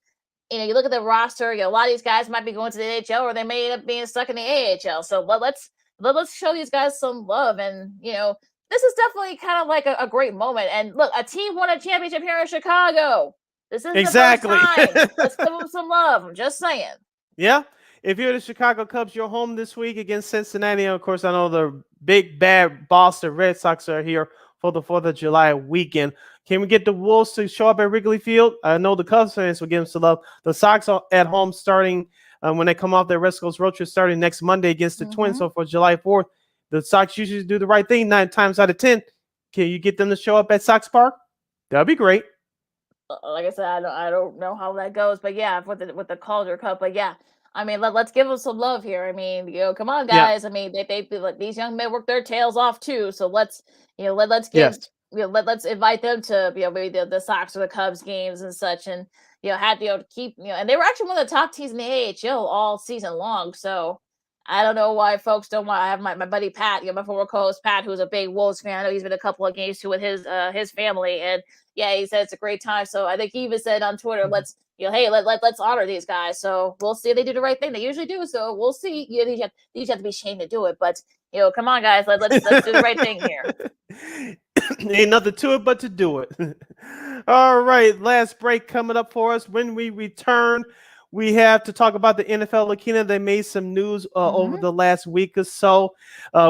you look at the roster, a lot of these guys might be going to the AHL, or they may end up being stuck in the AHL. So let's show these guys some love. And this is definitely kind of like a great moment. And look, a team won a championship here in Chicago. This isn't the first Exactly. time. Let's give them some love. I'm just saying. Yeah. If you're the Chicago Cubs, you're home this week against Cincinnati. Of course, I know the big bad Boston Red Sox are here for the 4th of July weekend. Can we get the Wolves to show up at Wrigley Field? I know the Cubs fans will give them some love. The Sox are at home starting when they come off their West Coast road trip starting next Monday against the Twins. So for July 4th, the Sox usually do the right thing 9 times out of 10. Can you get them to show up at Sox Park? That'd be great. Like I said, I don't know how that goes, but yeah, with the Calder Cup, but yeah, I mean, let's give them some love here. I mean, come on, Yeah. guys. I mean, they like these young men work their tails off too. So let's give Yes. let's invite them to maybe the Sox or the Cubs games and such, and had keep and they were actually one of the top teams in the AHL all season long. So I don't know why folks don't want. I have my buddy Pat, my former co-host Pat, who's a big Wolves fan. I know he's been a couple of games too with his family, and yeah, he said it's a great time. So I think he even said on Twitter, let's hey, let's honor these guys. So we'll see if they do the right thing. They usually do. So we'll see. You have to be ashamed to do it, but come on, guys, let's do the right thing here. Ain't nothing to it but to do it. All right, last break coming up for us. When we return, we have to talk about the NFL. Lakeena, they made some news over the last week or so.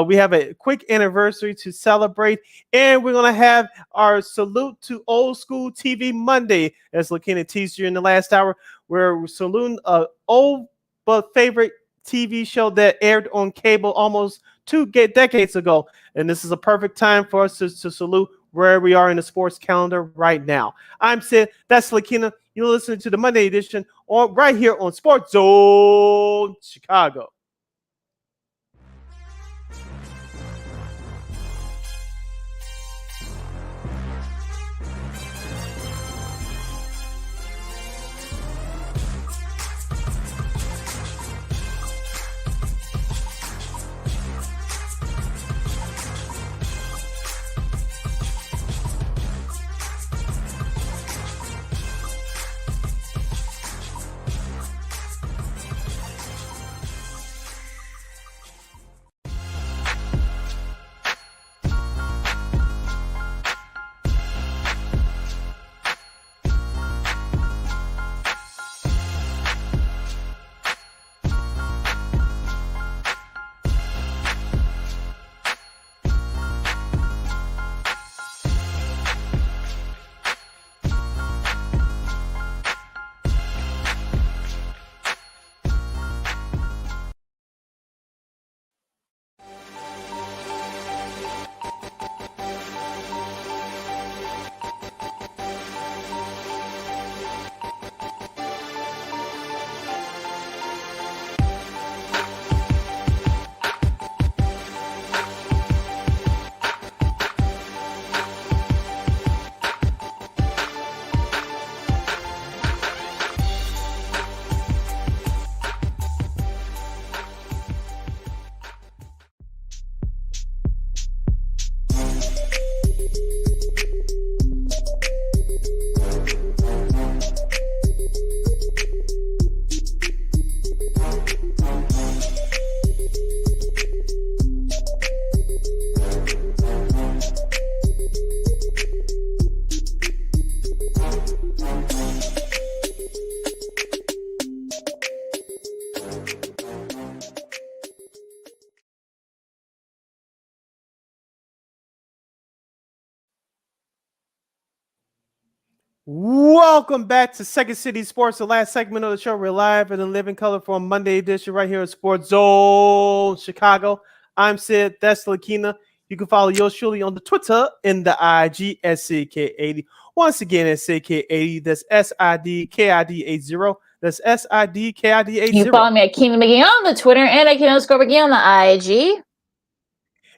We have a quick anniversary to celebrate, and we're going to have our salute to old school TV Monday, as Lakeena teased you in the last hour, where we're saluting an old but favorite TV show that aired on cable almost 2 decades ago. And this is a perfect time for us to salute where we are in the sports calendar right now. I'm Sid. That's Lakeena. You're listening to the Monday edition right here on Sports Zone Chicago. Welcome back to Second City Sports, the last segment of the show. We're live and in living color for a Monday edition right here at Sports Zone Chicago. I'm Sid, that's Lakeena. You can follow yours truly on the Twitter and the IG at SidK80. Once again, at SidK80, that's SIDKID80. That's SIDKID80. You can follow me at Keenan McGee on the Twitter and at Keenan_McGee on the IG.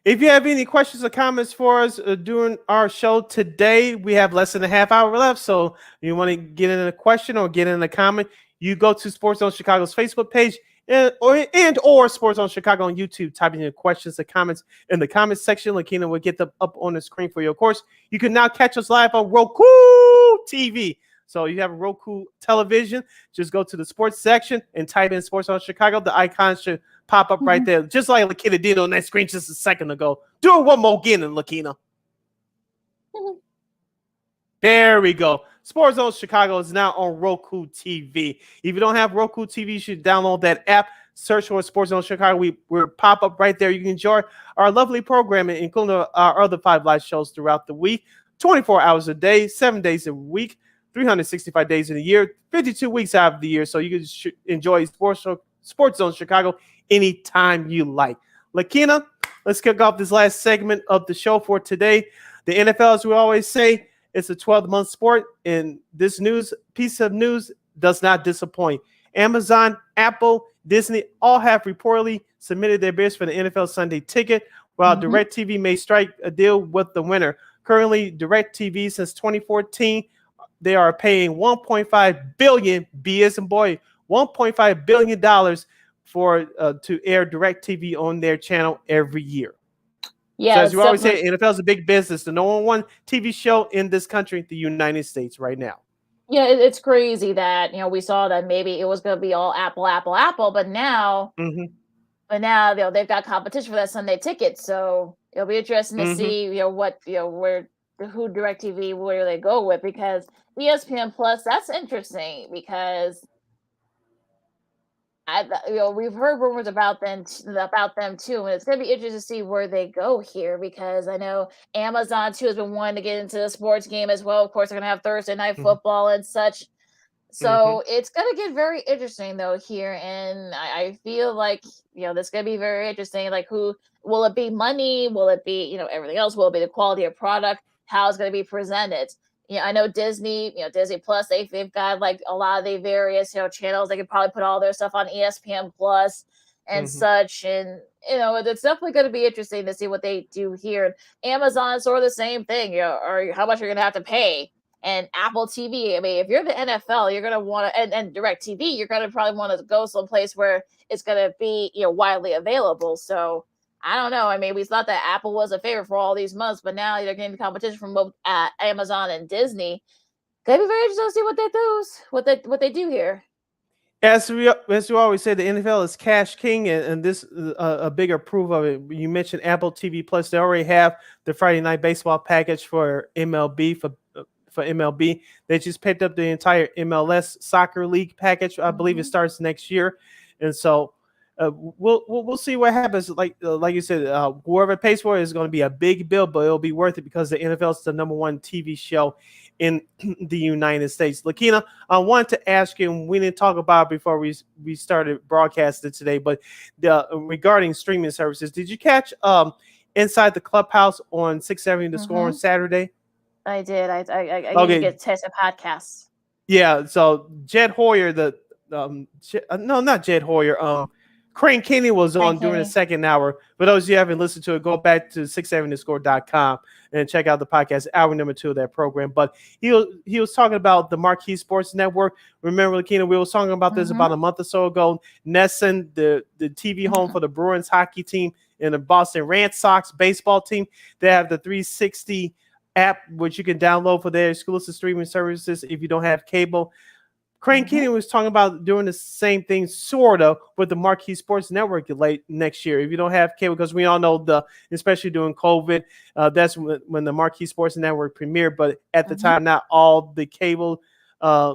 If you have any questions or comments for us during our show today, we have less than a half hour left. So if you want to get in a question or get in a comment, you go to Sports Zone Chicago's Facebook page or Sports Zone Chicago on YouTube. Type in your questions or comments in the comments section. Lakeena will get them up on the screen for you. Of course, you can now catch us live on Roku TV. So you have a Roku television, just go to the sports section and type in Sports Zone Chicago. The icon should pop up right there, just like Lakeena did on that screen just a second ago. Do it one more again, Lakeena. There we go. Sports Zone Chicago is now on Roku TV. If you don't have Roku TV, you should download that app. Search for Sports Zone Chicago. We'll pop up right there. You can enjoy our lovely programming, including our other 5 live shows throughout the week, 24 hours a day, 7 days a week, 365 days in a year, 52 weeks out of the year. So you can enjoy Sports Zone Chicago anytime you like. Lakeena, let's kick off this last segment of the show for today. The NFL, as we always say, it's a 12-month sport, and this piece of news does not disappoint. Amazon, Apple, Disney all have reportedly submitted their bids for the NFL Sunday ticket, while DirecTV may strike a deal with the winner. Currently, DirecTV, since 2014, they are paying $1.5 billion, B as in boy, $1.5 billion for to air DirecTV on their channel every year. Yeah, so as you always say, NFL is a big business. The number one TV show in this country, the United States, right now. Yeah, it's crazy that we saw that maybe it was going to be all Apple, but now, they've got competition for that Sunday ticket. So it'll be interesting to see who DirecTV where they go with, because ESPN Plus, that's interesting because we've heard rumors about them too, and it's gonna be interesting to see where they go here, because I know Amazon too has been wanting to get into the sports game as well. Of course, they're gonna have Thursday night football and such. So it's gonna get very interesting though here, and I feel like this is gonna be very interesting. Like, who will it be? Money? Will it be everything else? Will it be the quality of product? How it's gonna be presented? I know Disney, Disney Plus, they've got like a lot of the various, channels. They could probably put all their stuff on ESPN Plus and such. And, it's definitely going to be interesting to see what they do here. Amazon is sort of the same thing, or how much you're going to have to pay. And Apple TV, I mean, if you're the NFL, you're going to want to, and DirecTV, you're going to probably want to go someplace where it's going to be, widely available. So, I don't know. I mean, we thought that Apple was a favorite for all these months, but now they're getting competition from both Amazon and Disney. Gonna be very interesting to see what they do here. As we always say, the NFL is cash king, and this is a bigger proof of it. You mentioned Apple TV Plus; they already have the Friday Night Baseball package for MLB. For MLB, they just picked up the entire MLS soccer league package. I believe it starts next year, and so. We'll see what happens. Like you said, whoever pays for it is going to be a big bill, but it'll be worth it because the NFL is the number one TV show in the United States. Lakeena, I wanted to ask you, and we didn't talk about it before we started broadcasting today, but regarding streaming services, did you catch Inside the Clubhouse on 670 The Score on Saturday? I did. I usually get tested podcasts. Yeah. So Jed Hoyer, not Jed Hoyer. Crane Kenny was on during the second hour. For those of you who haven't listened to it, go back to 670thescore.com and check out the podcast, hour number 2 of that program. But he was talking about the Marquee Sports Network. Remember, Lakeena, we were talking about this about a month or so ago. Nesson, the TV home for the Bruins hockey team and the Boston Red Sox baseball team, they have the 360 app, which you can download for their exclusive streaming services if you don't have cable. Crane Kenny was talking about doing the same thing, sort of, with the Marquee Sports Network late next year. If you don't have cable, because we all know especially during COVID, that's when the Marquee Sports Network premiered. But at the time, not all the cable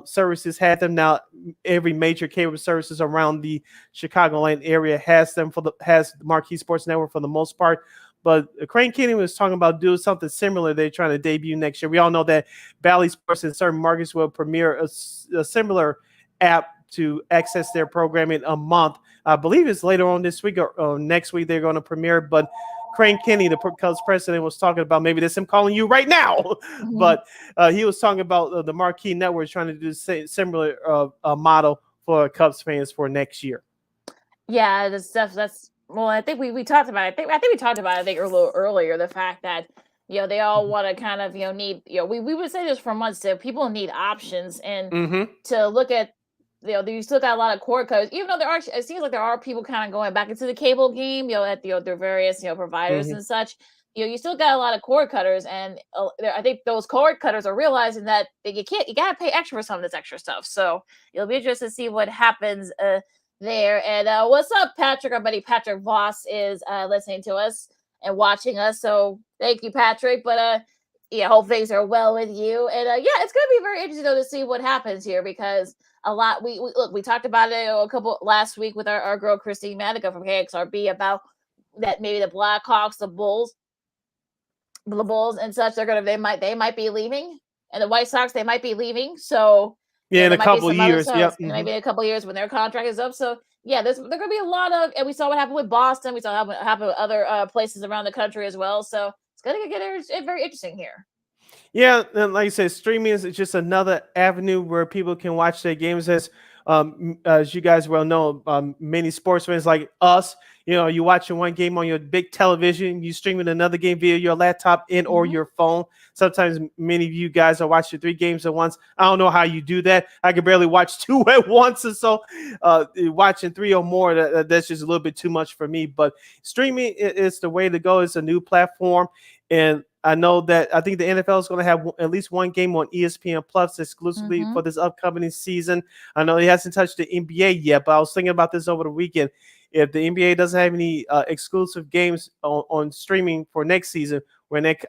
services had them. Now, every major cable services around the Chicagoland area has them has the Marquee Sports Network for the most part. But Crane Kenny was talking about doing something similar. They're trying to debut next year. We all know that Bally Sports in certain markets will premiere a similar app to access their programming a month. I believe it's later on this week or next week they're going to premiere. But Crane Kenny, the Cubs president, was talking about, maybe that's him calling you right now, but he was talking about the Marquee Network trying to do the similar model for Cubs fans for next year. Yeah, that's well, I think we talked about it. I think we talked about it, a little earlier, the fact that they all want to kind of need we would say this for months, that people need options, and to look at you still got a lot of cord cutters, even though it seems like there are people kind of going back into the cable game, at their various providers and such. You still got a lot of cord cutters, and I think those cord cutters are realizing that you gotta pay extra for some of this extra stuff. So it'll be interesting to see what happens there. And what's up, Patrick? Our buddy Patrick Voss is listening to us and watching us. So thank you, Patrick. But hope things are well with you. And it's gonna be very interesting though to see what happens here, because a lot we talked about it a couple last week with our girl Christine Manica from KXRB about that maybe the Blackhawks, the Bulls and such, they might be leaving, and the White Sox, they might be leaving. So in a couple of years, maybe in a couple of years when their contract is up. So there's going to be a lot of, and we saw what happened with Boston. We saw what happened with other places around the country as well. So it's going to get very interesting here. Yeah, and like I said, streaming is just another avenue where people can watch their games. As you guys well know, many sports fans like us, you watching one game on your big television, you streaming another game via your laptop or your phone. Sometimes many of you guys are watching 3 games at once. I don't know how you do that. I can barely watch 2 at once or so. Watching 3 or more, that's just a little bit too much for me. But streaming is the way to go. It's a new platform, and I think the NFL is going to have at least one game on ESPN Plus exclusively for this upcoming season. I know he hasn't touched the NBA yet, but I was thinking about this over the weekend. If the NBA doesn't have any exclusive games on streaming for next season,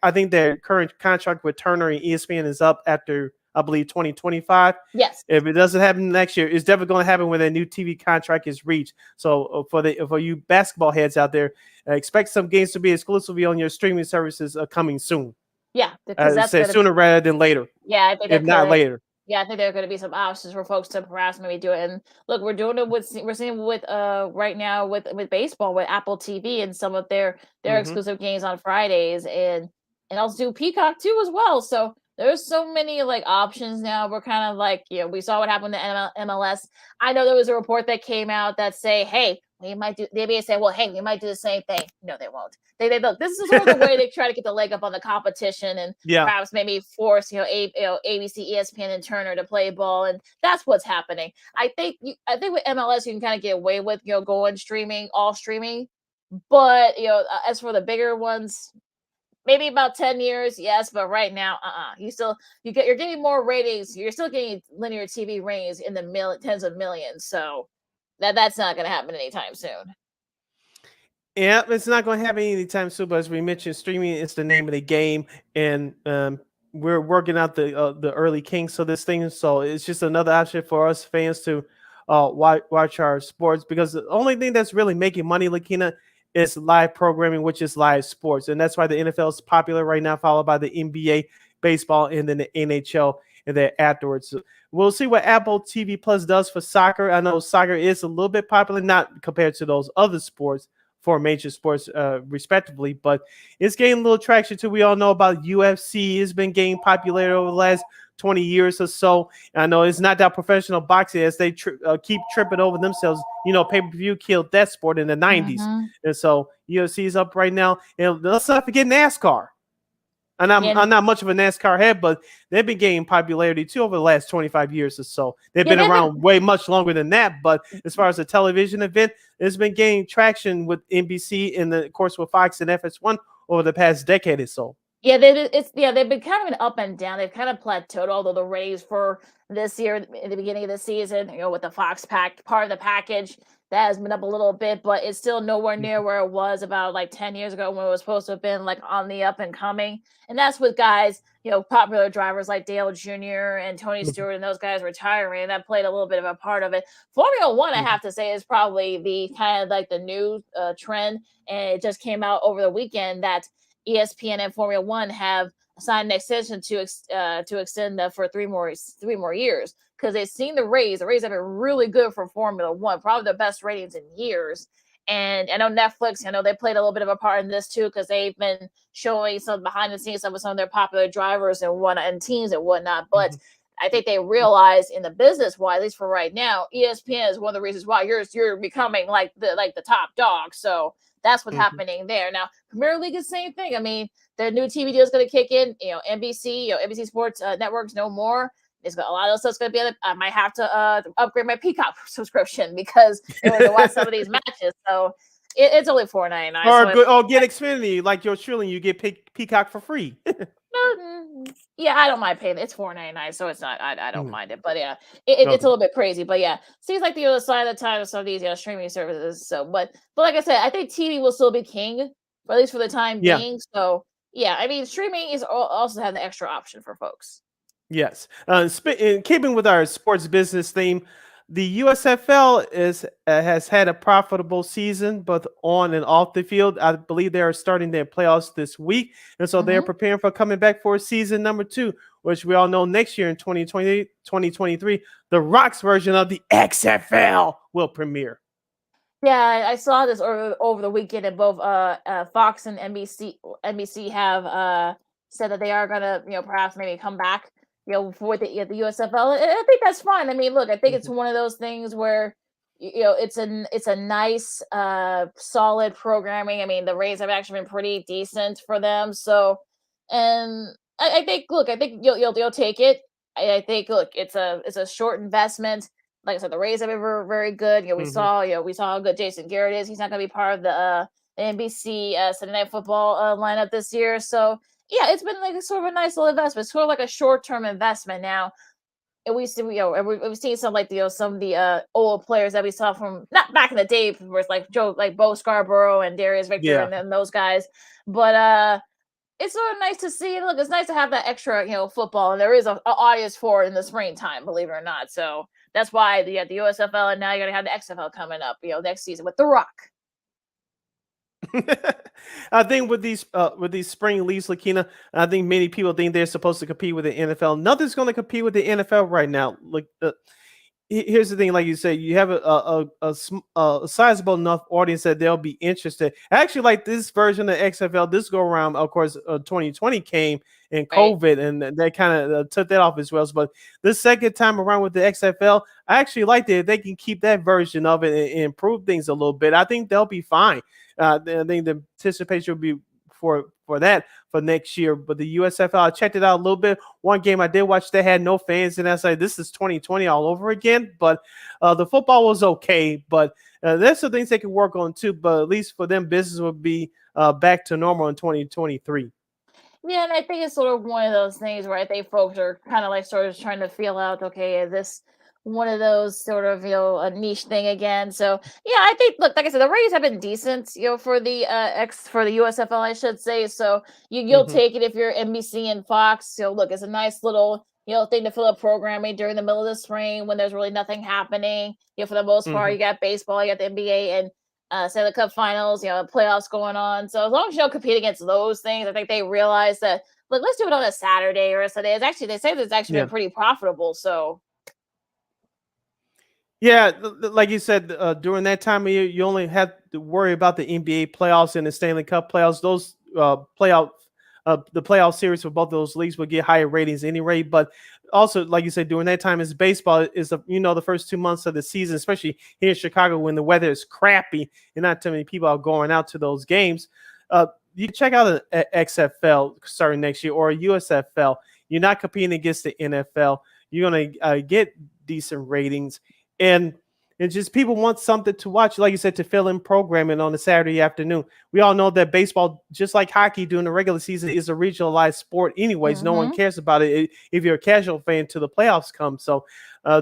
I think their current contract with Turner and ESPN is up after, I believe, 2025. Yes. If it doesn't happen next year, it's definitely going to happen when their new TV contract is reached. So for you basketball heads out there, expect some games to be exclusively on your streaming services coming soon. Yeah, because that's sooner rather than later. Yeah, I think if not later. Yeah, I think there are going to be some options for folks to perhaps maybe do it. And look, we're seeing with right now with baseball with Apple TV and some of their exclusive games on Fridays, and also do Peacock too as well. So there's so many options now. We're kind of we saw what happened to MLS. I know there was a report that came out that say, hey, we might do. They may say, well, hey, we might do the same thing. No, they won't. They look. This is sort of the way they try to get the leg up on the competition, and perhaps maybe force ABC, ESPN, and Turner to play ball, and that's what's happening. I think with MLS you can kind of get away with going streaming, all streaming, but as for the bigger ones, maybe about 10 years, yes, but right now, you're getting more ratings. You're still getting linear TV ratings in the tens of millions, so that's not going to happen anytime soon. Yeah, it's not going to happen anytime soon. But as we mentioned, streaming is the name of the game, and we're working out the early kinks of this thing. So it's just another option for us fans to watch our sports, because the only thing that's really making money, Lakeena, is live programming, which is live sports, and that's why the NFL is popular right now, followed by the NBA, baseball, and then the NHL. And then afterwards, we'll see what Apple TV Plus does for soccer. I know soccer is a little bit popular, not compared to those other sports, 4 major sports respectively, but it's gaining a little traction too. We all know about UFC. It's been gaining popularity over the last 20 years or so. And I know it's not that professional boxing, as they keep tripping over themselves. Pay-per-view killed that sport in the 90s. And so UFC is up right now. And let's not forget NASCAR. And I'm not much of a NASCAR head, but they've been gaining popularity too over the last 25 years or so. They've been around way much longer than that. But as far as a television event, it's been gaining traction with NBC and, of course, with Fox and FS1 over the past decade or so. Yeah, they've been kind of an up and down. They've kind of plateaued, although the ratings for this year, in the beginning of the season, with the Fox part of the package, that has been up a little bit, but it's still nowhere near where it was about like 10 years ago when it was supposed to have been like on the up and coming. And that's with guys, popular drivers like Dale Jr. and Tony Mhm. Stewart and those guys retiring. And that played a little bit of a part of it. Formula One, I have to say, is probably the kind of like the new trend. And it just came out over the weekend that ESPN and Formula One have signed an extension to extend for three more years because they've seen the Rays. The Rays have been really good for Formula One, probably the best ratings in years. And I know Netflix, they played a little bit of a part in this too because they've been showing some behind the scenes stuff with some of their popular drivers and teams and whatnot. But I think they realize in the business why, at least for right now, ESPN is one of the reasons why you're becoming like the top dog. So that's what's happening there. Now, Premier League is the same thing. I mean, the new TV deal is going to kick in. NBC, NBC Sports Networks, no more. It's got a lot of stuff's going to be. I might have to upgrade my Peacock subscription because in order to watch some of these matches. So it's only $4.99. Or get Xfinity like your Trillion. You get Peacock for free. Yeah, I don't mind paying it. It's $4.99, so it's not. I don't mind it, but yeah, it's a little bit crazy. But yeah, seems like the other side of the time of some of these streaming services. So, but like I said, I think TV will still be king, at least for the time being. So yeah, I mean, streaming is also have the extra option for folks. Yes. In keeping with our sports business theme, the USFL has had a profitable season, both on and off the field. I believe they are starting their playoffs this week, and so they're preparing for coming back for season number 2, which we all know next year in 2023, the Rocks version of the XFL will premiere. Yeah, I saw this over the weekend, and both Fox and NBC have said that they are gonna perhaps maybe come back for the USFL. I think that's fine. I mean, look, I think it's one of those things where it's a nice solid programming. I mean, the Rays have actually been pretty decent for them. So, and I think you'll take it. I think it's a short investment. Like I said, the Rays have been very, very good. We saw how good Jason Garrett is. He's not going to be part of the NBC Sunday Night Football lineup this year. So yeah, it's been like a sort of a nice little investment, sort of like a short-term investment now. And we've seen some like some of the old players that we saw from not back in the day, where it's like Bo Scarborough and Darius Victor and then those guys. But it's sort of nice to see. Look, it's nice to have that extra football, and there is an audience for it in the springtime, believe it or not. So that's why you got the USFL, and now you're gonna have the XFL coming up, next season with The Rock. I think with these spring leagues, Lakeena, I think many people think they're supposed to compete with the NFL. Nothing's going to compete with the NFL right now. Like, here's the thing, like you said, you have a sizable enough audience that they'll be interested. I actually like this version of XFL. This go around, of course, 2020 came and COVID, and they kind of took that off as well. But this second time around with the XFL, I actually like that they can keep that version of it and improve things a little bit. I think they'll be fine. I think the anticipation will be for that for next year. But the USFL, I checked it out a little bit. One game I did watch, they had no fans, and I said, this is 2020 all over again. But the football was okay. But there's some things they can work on too. But at least for them, business will be back to normal in 2023. Yeah, and I think it's sort of one of those things where I think folks are kind of like sort of trying to feel out, okay, is this one of those sort of a niche thing again? So yeah, I think, look, like I said, the Rays have been decent, for the USFL, I should say. So you'll take it if you're NBC and Fox. So look, it's a nice little thing to fill up programming during the middle of the spring when there's really nothing happening. For the most part, you got baseball, you got the NBA, and Stanley Cup Finals, playoffs going on. So as long as you don't compete against those things, I think they realize that, look, let's do it on a Saturday or a Sunday. They say it's actually been pretty profitable. So yeah, like you said, during that time of year, you only have to worry about the NBA playoffs and the Stanley Cup playoffs. Those the playoff series for both of those leagues will get higher ratings anyway. But also, like you said, during that time, is baseball is the first 2 months of the season, especially here in Chicago when the weather is crappy and not too many people are going out to those games. You check out an XFL starting next year or a USFL. You're not competing against the NFL. You're gonna get decent ratings. And And just people want something to watch, like you said, to fill in programming on a Saturday afternoon. We all know that baseball, just like hockey during the regular season, is a regionalized sport anyways. No one cares about it if you're a casual fan till the playoffs come. So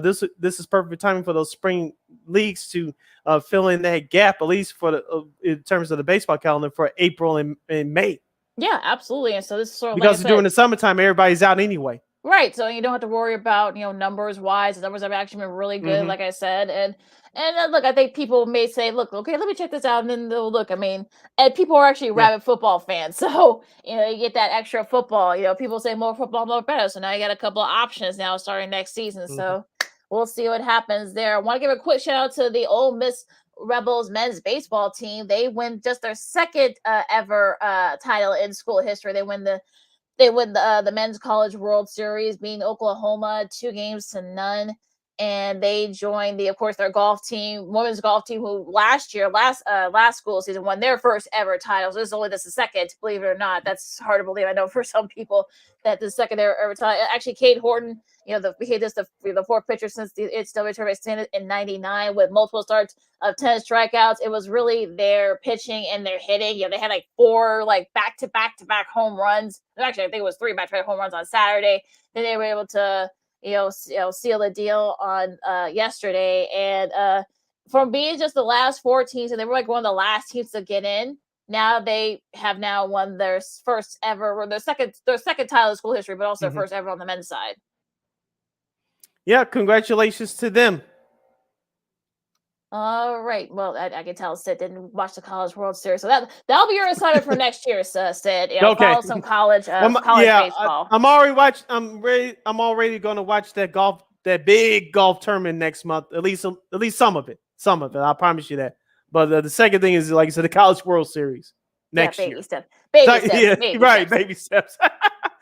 this is perfect timing for those spring leagues to fill in that gap, at least for the in terms of the baseball calendar for April and May. Yeah, absolutely. And so this is sort of because during the summertime, everybody's out anyway. Right, so you don't have to worry about numbers wise. The numbers have actually been really good, like I said, and look, I think people may say, look, okay, let me check this out, and then they'll look. I mean, and people are actually rabid football fans, so you get that extra football. People say more football, more better. So now you got a couple of options now starting next season. So we'll see what happens there. I want to give a quick shout out to the Ole Miss Rebels men's baseball team. They win just their second ever title in school history. They win the Men's College World Series, beating Oklahoma 2-0. And they joined of course, their golf team, women's golf team, who last school season won their first ever title. So this is the second, believe it or not. That's hard to believe. I know for some people that the second ever title. Actually, Kate Horton, the fourth pitcher since its tournament in '99 with multiple starts of 10 strikeouts. It was really their pitching and their hitting. They had 4 back-to-back home runs. Actually, I think it was 3 back-to-back home runs on Saturday. Then they were able to seal the deal on yesterday. And from being just the last 4 teams, and they were one of the last teams to get in, now they have won their first ever, or their second title in school history, but also first ever on the men's side. Yeah, congratulations to them. All right. Well, I can tell Sid didn't watch the College World Series, so that'll be your assignment for next year, Sid. Okay. Follow some college baseball. I'm already going to watch that big golf tournament next month. At least some of it. I promise you that. But the second thing is, like I said, the College World Series next year. Baby steps. Baby steps.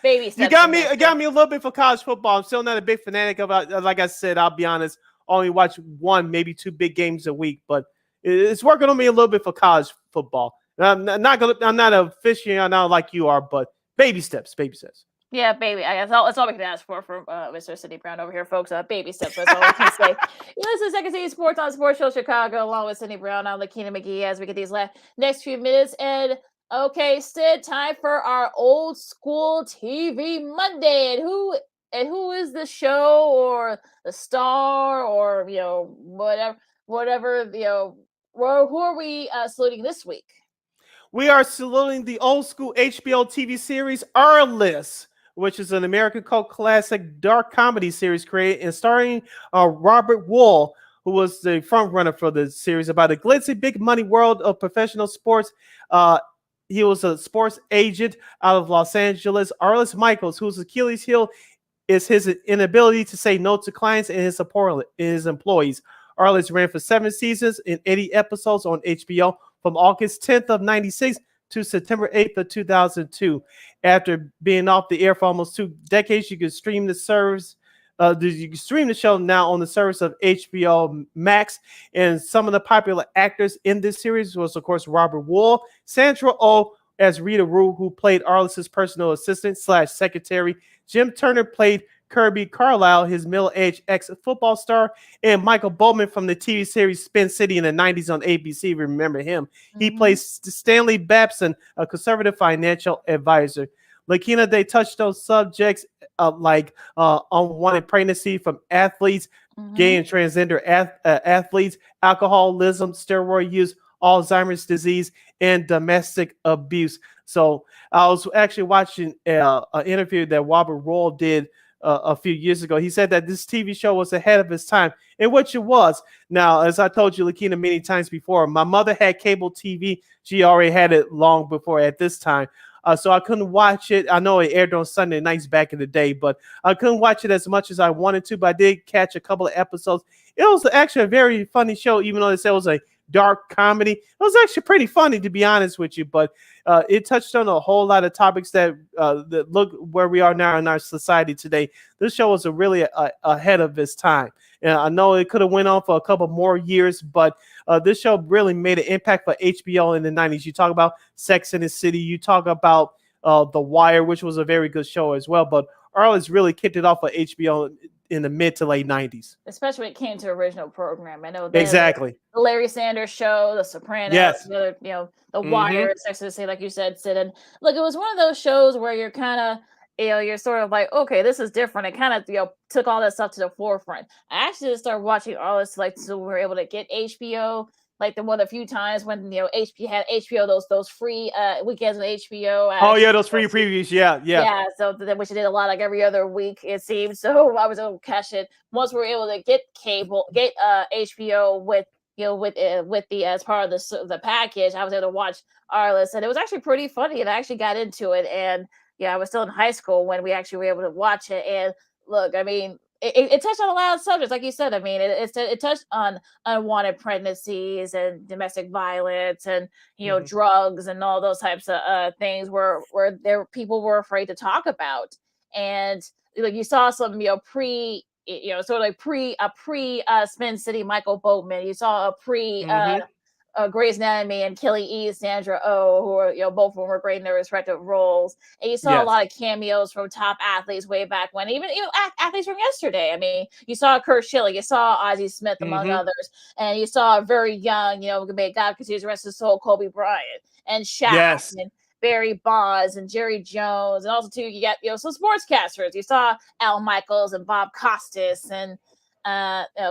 Baby steps. You got me a little bit for college football. I'm still not a big fanatic of it. Like I said, I'll be honest. Only watch 1, maybe 2 big games a week, but it's working on me a little bit for college football. I'm not a aficionado like you are, but baby steps. Yeah, baby. That's all we can ask for Mr. Sidney Brown over here, folks. Baby steps. That's all we can say. This is Second City Sports on Sports Show Chicago, along with Sidney Brown. I'm Lakeena McGee as we get these next few minutes. And okay, Sid, time for our old school TV Monday. And who is the show or the star or whatever who are we saluting this week? We are saluting the old school HBO TV series Arli, which is an American cult classic dark comedy series created and starring Robert Wuhl, who was the front runner for the series, about a glitzy big money world of professional sports. He was a sports agent out of Los Angeles. Arliss Michaels, whose Achilles heel is his inability to say no to clients and his employees. Arliss ran for 7 seasons and 80 episodes on HBO from August 10th of 96 to September 8th of 2002. After being off the air for almost 2 decades, you can stream the service. You can stream the show now on the service of HBO Max. And some of the popular actors in this series was, of course, Robert Wuhl, Sandra Oh as Rita Rue, who played Arliss' personal assistant / secretary. Jim Turner played Kirby Carlisle, his middle-aged ex-football star, and Michael Bowman from the TV series Spin City in the 90s on ABC. Remember him. He plays Stanley Babson, a conservative financial advisor. Lakeena, they touched on subjects like unwanted pregnancy from athletes, gay and transgender athletes, alcoholism, steroid use, Alzheimer's disease, and domestic abuse. So I was actually watching an interview that Robert Wuhl did a few years ago. He said that this TV show was ahead of its time, in which it was. Now, as I told you, Lakeena, many times before, my mother had cable TV. She already had it long before at this time. So I couldn't watch it. I know it aired on Sunday nights back in the day, but I couldn't watch it as much as I wanted to, but I did catch a couple of episodes. It was actually a very funny show, even though they said it was a dark comedy. It was actually pretty funny, to be honest with you, but it touched on a whole lot of topics that look where we are now in our society today. This show was really ahead of its time. And I know it could have went on for a couple more years, but this show really made an impact for HBO in the 90s. You talk about Sex and the City. You talk about The Wire, which was a very good show as well. But Arliss really kicked it off for HBO in the mid to late 90s. Especially when it came to original program. I know Exactly. the Larry Sanders Show, The Sopranos, Yes. the other, The Wire, Sex and the City, like you said, Sid. And look, it was one of those shows where you're kind of, you're sort of like, okay, this is different. It kind of, took all that stuff to the forefront. I actually just started watching all this, like, so we were able to get HBO, like the one a few times when HBO had HBO those free weekends with HBO. Oh yeah, those free previews. Yeah. So then which I did a lot, like every other week it seemed. So I was able to catch it once we were able to get HBO with the as part of the package. I was able to watch Arliss, and it was actually pretty funny, and I actually got into it. And I was still in high school when we actually were able to watch it. And look, I mean, it touched on a lot of subjects, like you said. I mean, it touched on unwanted pregnancies and domestic violence and drugs and all those types of things where people were afraid to talk about. And like you saw some pre Spin City Michael Boatman. You saw a pre Grey's Anatomy and Kelly E, Sandra Oh, who are both of them were great in their respective roles. And you saw a lot of cameos from top athletes way back when, even athletes from yesterday. I mean, you saw Kurt Schilling, you saw Ozzie Smith, among others, and you saw a very young, may God continue to rest his soul, Kobe Bryant and Shaq and Barry Bonds and Jerry Jones, and also too you got some sportscasters. You saw Al Michaels and Bob Costas and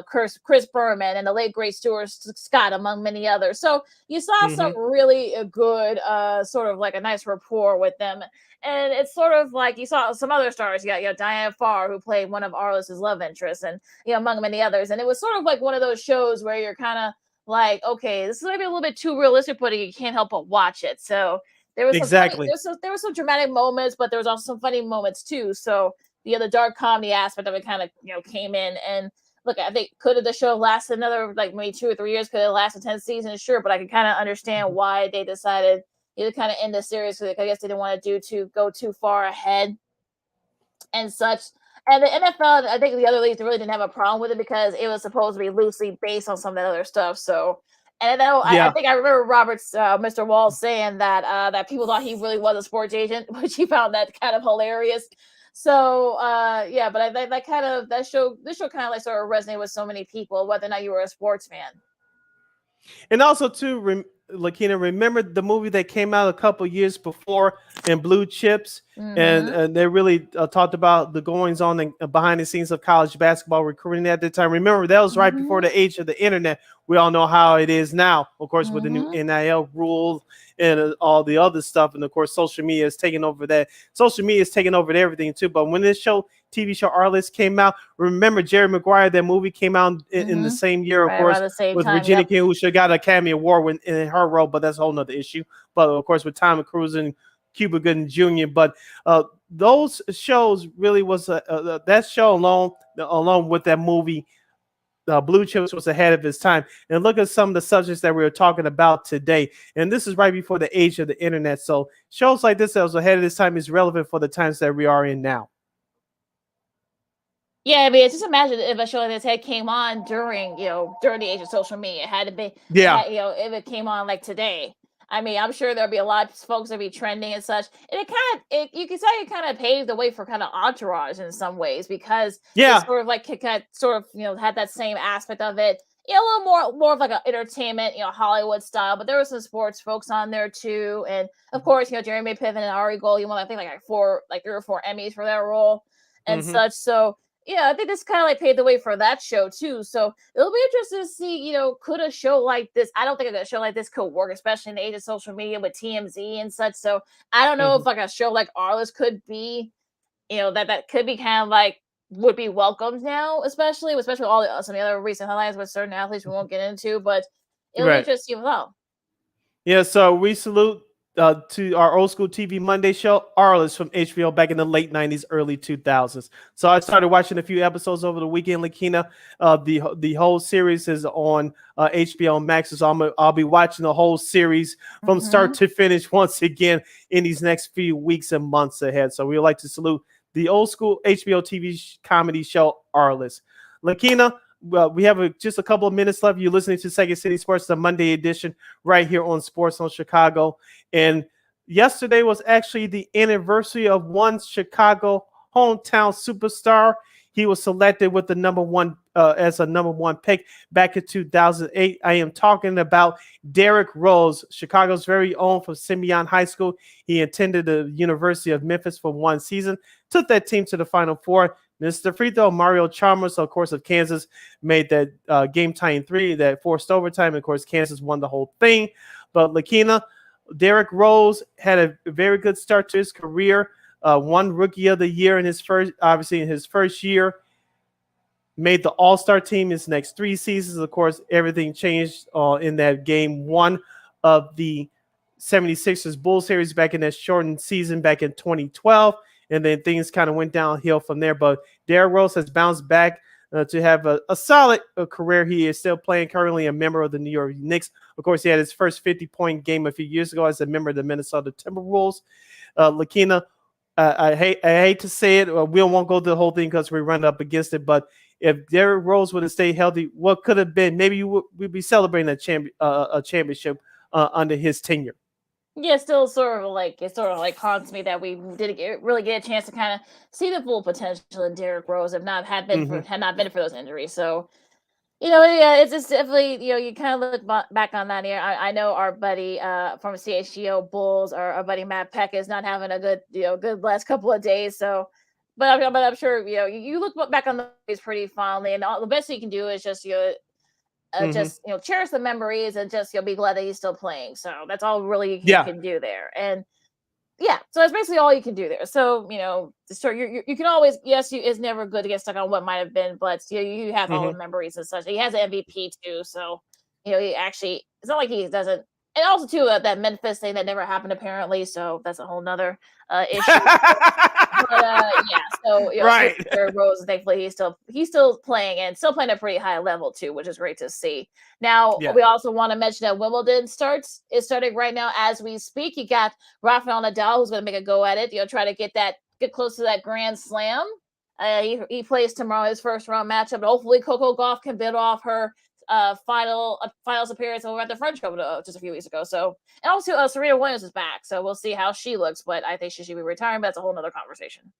Chris Berman and the late great Stuart Scott, among many others. So you saw some really good sort of like a nice rapport with them. And it's sort of like you saw some other stars. You got Diane Farr, who played one of Arliss's love interests, and among many others. And it was sort of like one of those shows where you're kind of like, okay, this is maybe a little bit too realistic, but you can't help but watch it. So there was there were some dramatic moments, but there was also some funny moments too. So the dark comedy aspect of it kind of came in. And look, I think could the show last another like maybe 2 or 3 years? Could it last 10 seasons? Sure, but I can kind of understand why they decided to kind of end the series. Because I guess they didn't want to go too far ahead and such. And the NFL, I think the other leagues really didn't have a problem with it because it was supposed to be loosely based on some of that other stuff. So, and I know I think I remember Mr. Wall saying that people thought he really was a sports agent, which he found that kind of hilarious. So but this show kind of like sort of resonated with so many people, whether or not you were a sports fan. And also too, Lakeena, remember the movie that came out a couple years before in Blue Chips, and they really talked about the goings on and behind the scenes of college basketball recruiting at the time. Remember, that was right before the age of the internet. We all know how it is now, of course, with the new NIL rules and all the other stuff. And of course, social media is taking over that. Social media is taking over everything too. But when this TV show Arliss came out, remember Jerry Maguire, that movie came out in the same year, of course, with Regina King, who should have got an Academy Award in her role, but that's a whole nother issue. But of course, with Tom Cruise and Cuba Gooding Jr. But those shows really was that show along with that movie. Blue Chips was ahead of its time. And look at some of the subjects that we were talking about today. And this is right before the age of the internet. So shows like this that was ahead of its time is relevant for the times that we are in now. Yeah, I mean, just imagine if a show like this came on during the age of social media. It had to be, if it came on like today. I mean, I'm sure there'll be a lot of folks that be trending and such. And you can say it kind of paved the way for kind of Entourage in some ways because it's sort of like had that same aspect of it. A little more of like an entertainment, Hollywood style. But there were some sports folks on there too, and of course, Jeremy Piven and Ari Gold. You want I think like 3 or 4 Emmys for that role and such. So. Yeah, I think this kind of like paved the way for that show too. So it'll be interesting to see, could a show like this? I don't think a show like this could work, especially in the age of social media with TMZ and such. So I don't know if like a show like Arliss could be, that could be kind of like would be welcomed now, especially all some of the other recent headlines with certain athletes we won't get into, but it'll be interesting as well. Yeah, so we salute to our old school TV Monday show, Arliss from HBO back in the late 90s, early 2000s. So I started watching a few episodes over the weekend, Lakeena. The whole series is on HBO Max, so I'll be watching the whole series from start to finish once again in these next few weeks and months ahead. So we would like to salute the old school HBO TV comedy show, Arliss. Lakeena, we have just a couple of minutes left. You're listening to Second City Sports, the Monday edition, right here on Sports on Chicago. And yesterday was actually the anniversary of one Chicago hometown superstar. He was selected with the number one as a number one pick back in 2008. I am talking about Derrick Rose, Chicago's very own from Simeon High School. He attended the University of Memphis for one season, took that team to the Final Four. Mr. Free Throw, Mario Chalmers, of course, of Kansas, made that game-tying three that forced overtime. Of course, Kansas won the whole thing. But Lakeena, Derrick Rose had a very good start to his career. Won Rookie of the Year in his first year. Made the All-Star team his next 3 seasons. Of course, everything changed in that game 1 of the 76ers Bull Series back in that shortened season back in 2012. And then things kind of went downhill from there. But Derrick Rose has bounced back to have a solid career. He is still playing, currently a member of the New York Knicks. Of course, he had his first 50-point game a few years ago as a member of the Minnesota Timberwolves. Lakeena, I hate to say it. We won't go through the whole thing because we run up against it. But if Derrick Rose would have stayed healthy, what could have been? Maybe we'd be celebrating a championship under his tenure. Yeah, still sort of like haunts me that we didn't really get a chance to kind of see the full potential in Derrick Rose had not been for those injuries. So, yeah, it's just definitely, you kind of look back on that here. I know our buddy from CHGO Bulls, our buddy Matt Peck, is not having a good last couple of days. So, but I'm sure you look back on those pretty fondly, and the best you can do is just just cherish the memories and just be glad that he's still playing. So that's all really you can do there. And yeah, so that's basically all you can do there. So you can always it's never good to get stuck on what might have been, but you have all the memories and such. He has an MVP too, so he actually, it's not like he doesn't. And also too that Memphis thing that never happened apparently, so that's a whole nother issue. Right. Rose, thankfully he's still playing and still playing at a pretty high level too, which is great to see. Now we also want to mention that Wimbledon is starting right now as we speak. You got Rafael Nadal who's going to make a go at it. Try to get close to that Grand Slam. He plays tomorrow his first round matchup. But hopefully Coco Gauff can build off her finals appearance over at the French Open just a few weeks ago. So, and also Serena Williams is back, so we'll see how she looks. But I think she should be retiring. But that's a whole nother conversation.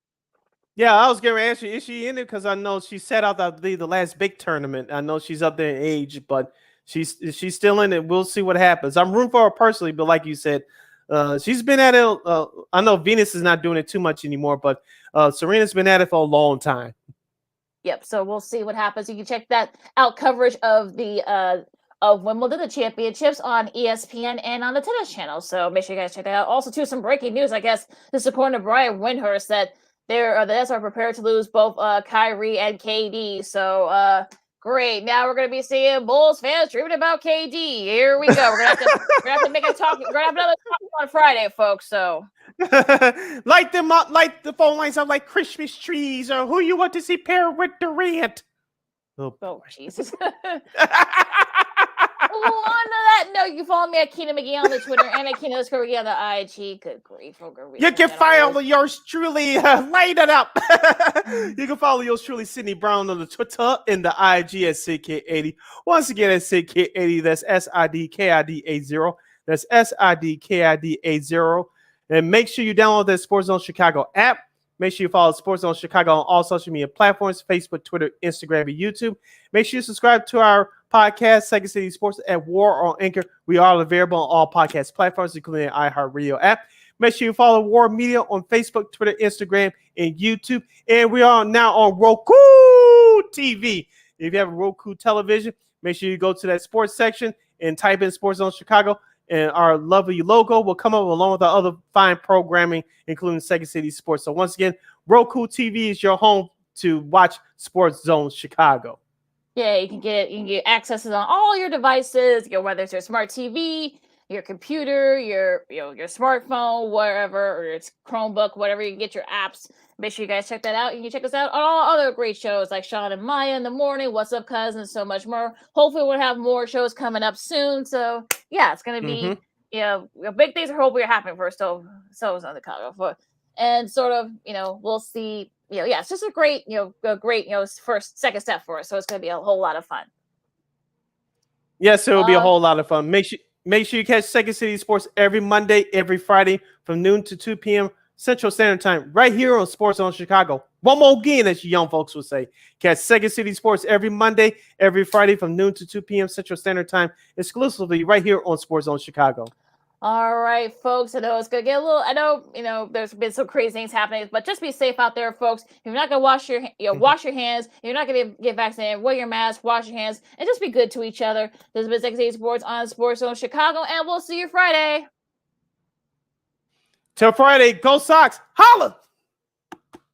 Yeah, I was going to ask you, is she in it? Because I know she set out the last big tournament. I know she's up there in age, but she's still in it. We'll see what happens. I'm rooting for her personally, but like you said, she's been at it. I know Venus is not doing it too much anymore, but Serena's been at it for a long time. Yep. So we'll see what happens. You can check that out, coverage of the of Wimbledon, the championships, on ESPN and on the Tennis Channel. So make sure you guys check that out. Also, too, some breaking news. I guess this is according to Brian Windhurst that the Nets are prepared to lose both Kyrie and KD. So great. Now we're going to be seeing Bulls fans dreaming about KD. Here we go. We're gonna have to make a talk. We're gonna have another talk on Friday, folks. So light them up, light the phone lines up like Christmas trees, or who you want to see pair with Durant. Oh Jesus. Well, on that note, you can follow me at Keena McGee on the Twitter and at Keena McGee on the IG. Good grief. You can follow yours truly. Light it up. You can follow yours truly, Sydney Brown, on the Twitter and the IG at SidKid80. Once again, at SidKid80. That's SIDKID80. That's SIDKID80. And make sure you download that Sports Zone Chicago app. Make sure you follow Sports Zone Chicago on all social media platforms, Facebook, Twitter, Instagram, and YouTube. Make sure you subscribe to our podcast, Second City Sports at War on Anchor. We are available on all podcast platforms, including the iHeartRadio app. Make sure you follow War Media on Facebook, Twitter, Instagram, and YouTube. And we are now on Roku TV. If you have a Roku television, make sure you go to that sports section and type in Sports Zone Chicago. And our lovely logo will come up along with our other fine programming, including Second City Sports. So once again, Roku TV is your home to watch Sports Zone Chicago. Yeah, you can get access on all your devices, whether it's your smart TV, your computer, your smartphone, whatever, or it's Chromebook, whatever. You can get your apps. Make sure you guys check that out. You can check us out on all other great shows like Sean and Maya in the morning, What's Up, Cousin, and so much more. Hopefully, we'll have more shows coming up soon. So yeah, it's gonna be big things are hopefully happening for so on the Chicago. And sort of we'll see. It's just a great second step for us. So it's gonna be a whole lot of fun. Yes, it will be a whole lot of fun. Make sure you catch Second City Sports every Monday, every Friday from noon to 2 p.m. Central Standard Time, right here on Sports Zone Chicago. One more again, as you young folks would say. Catch Second City Sports every Monday, every Friday from noon to 2 p.m. Central Standard Time, exclusively right here on Sports Zone Chicago. All right, folks. I know it's gonna get a little. I know, there's been some crazy things happening, but just be safe out there, folks. If you're not gonna wash your hands. If you're not gonna get vaccinated, wear your mask, wash your hands, and just be good to each other. This has been Second City Sports on Sports Zone Chicago, and we'll see you Friday. Till Friday, go Sox, holla!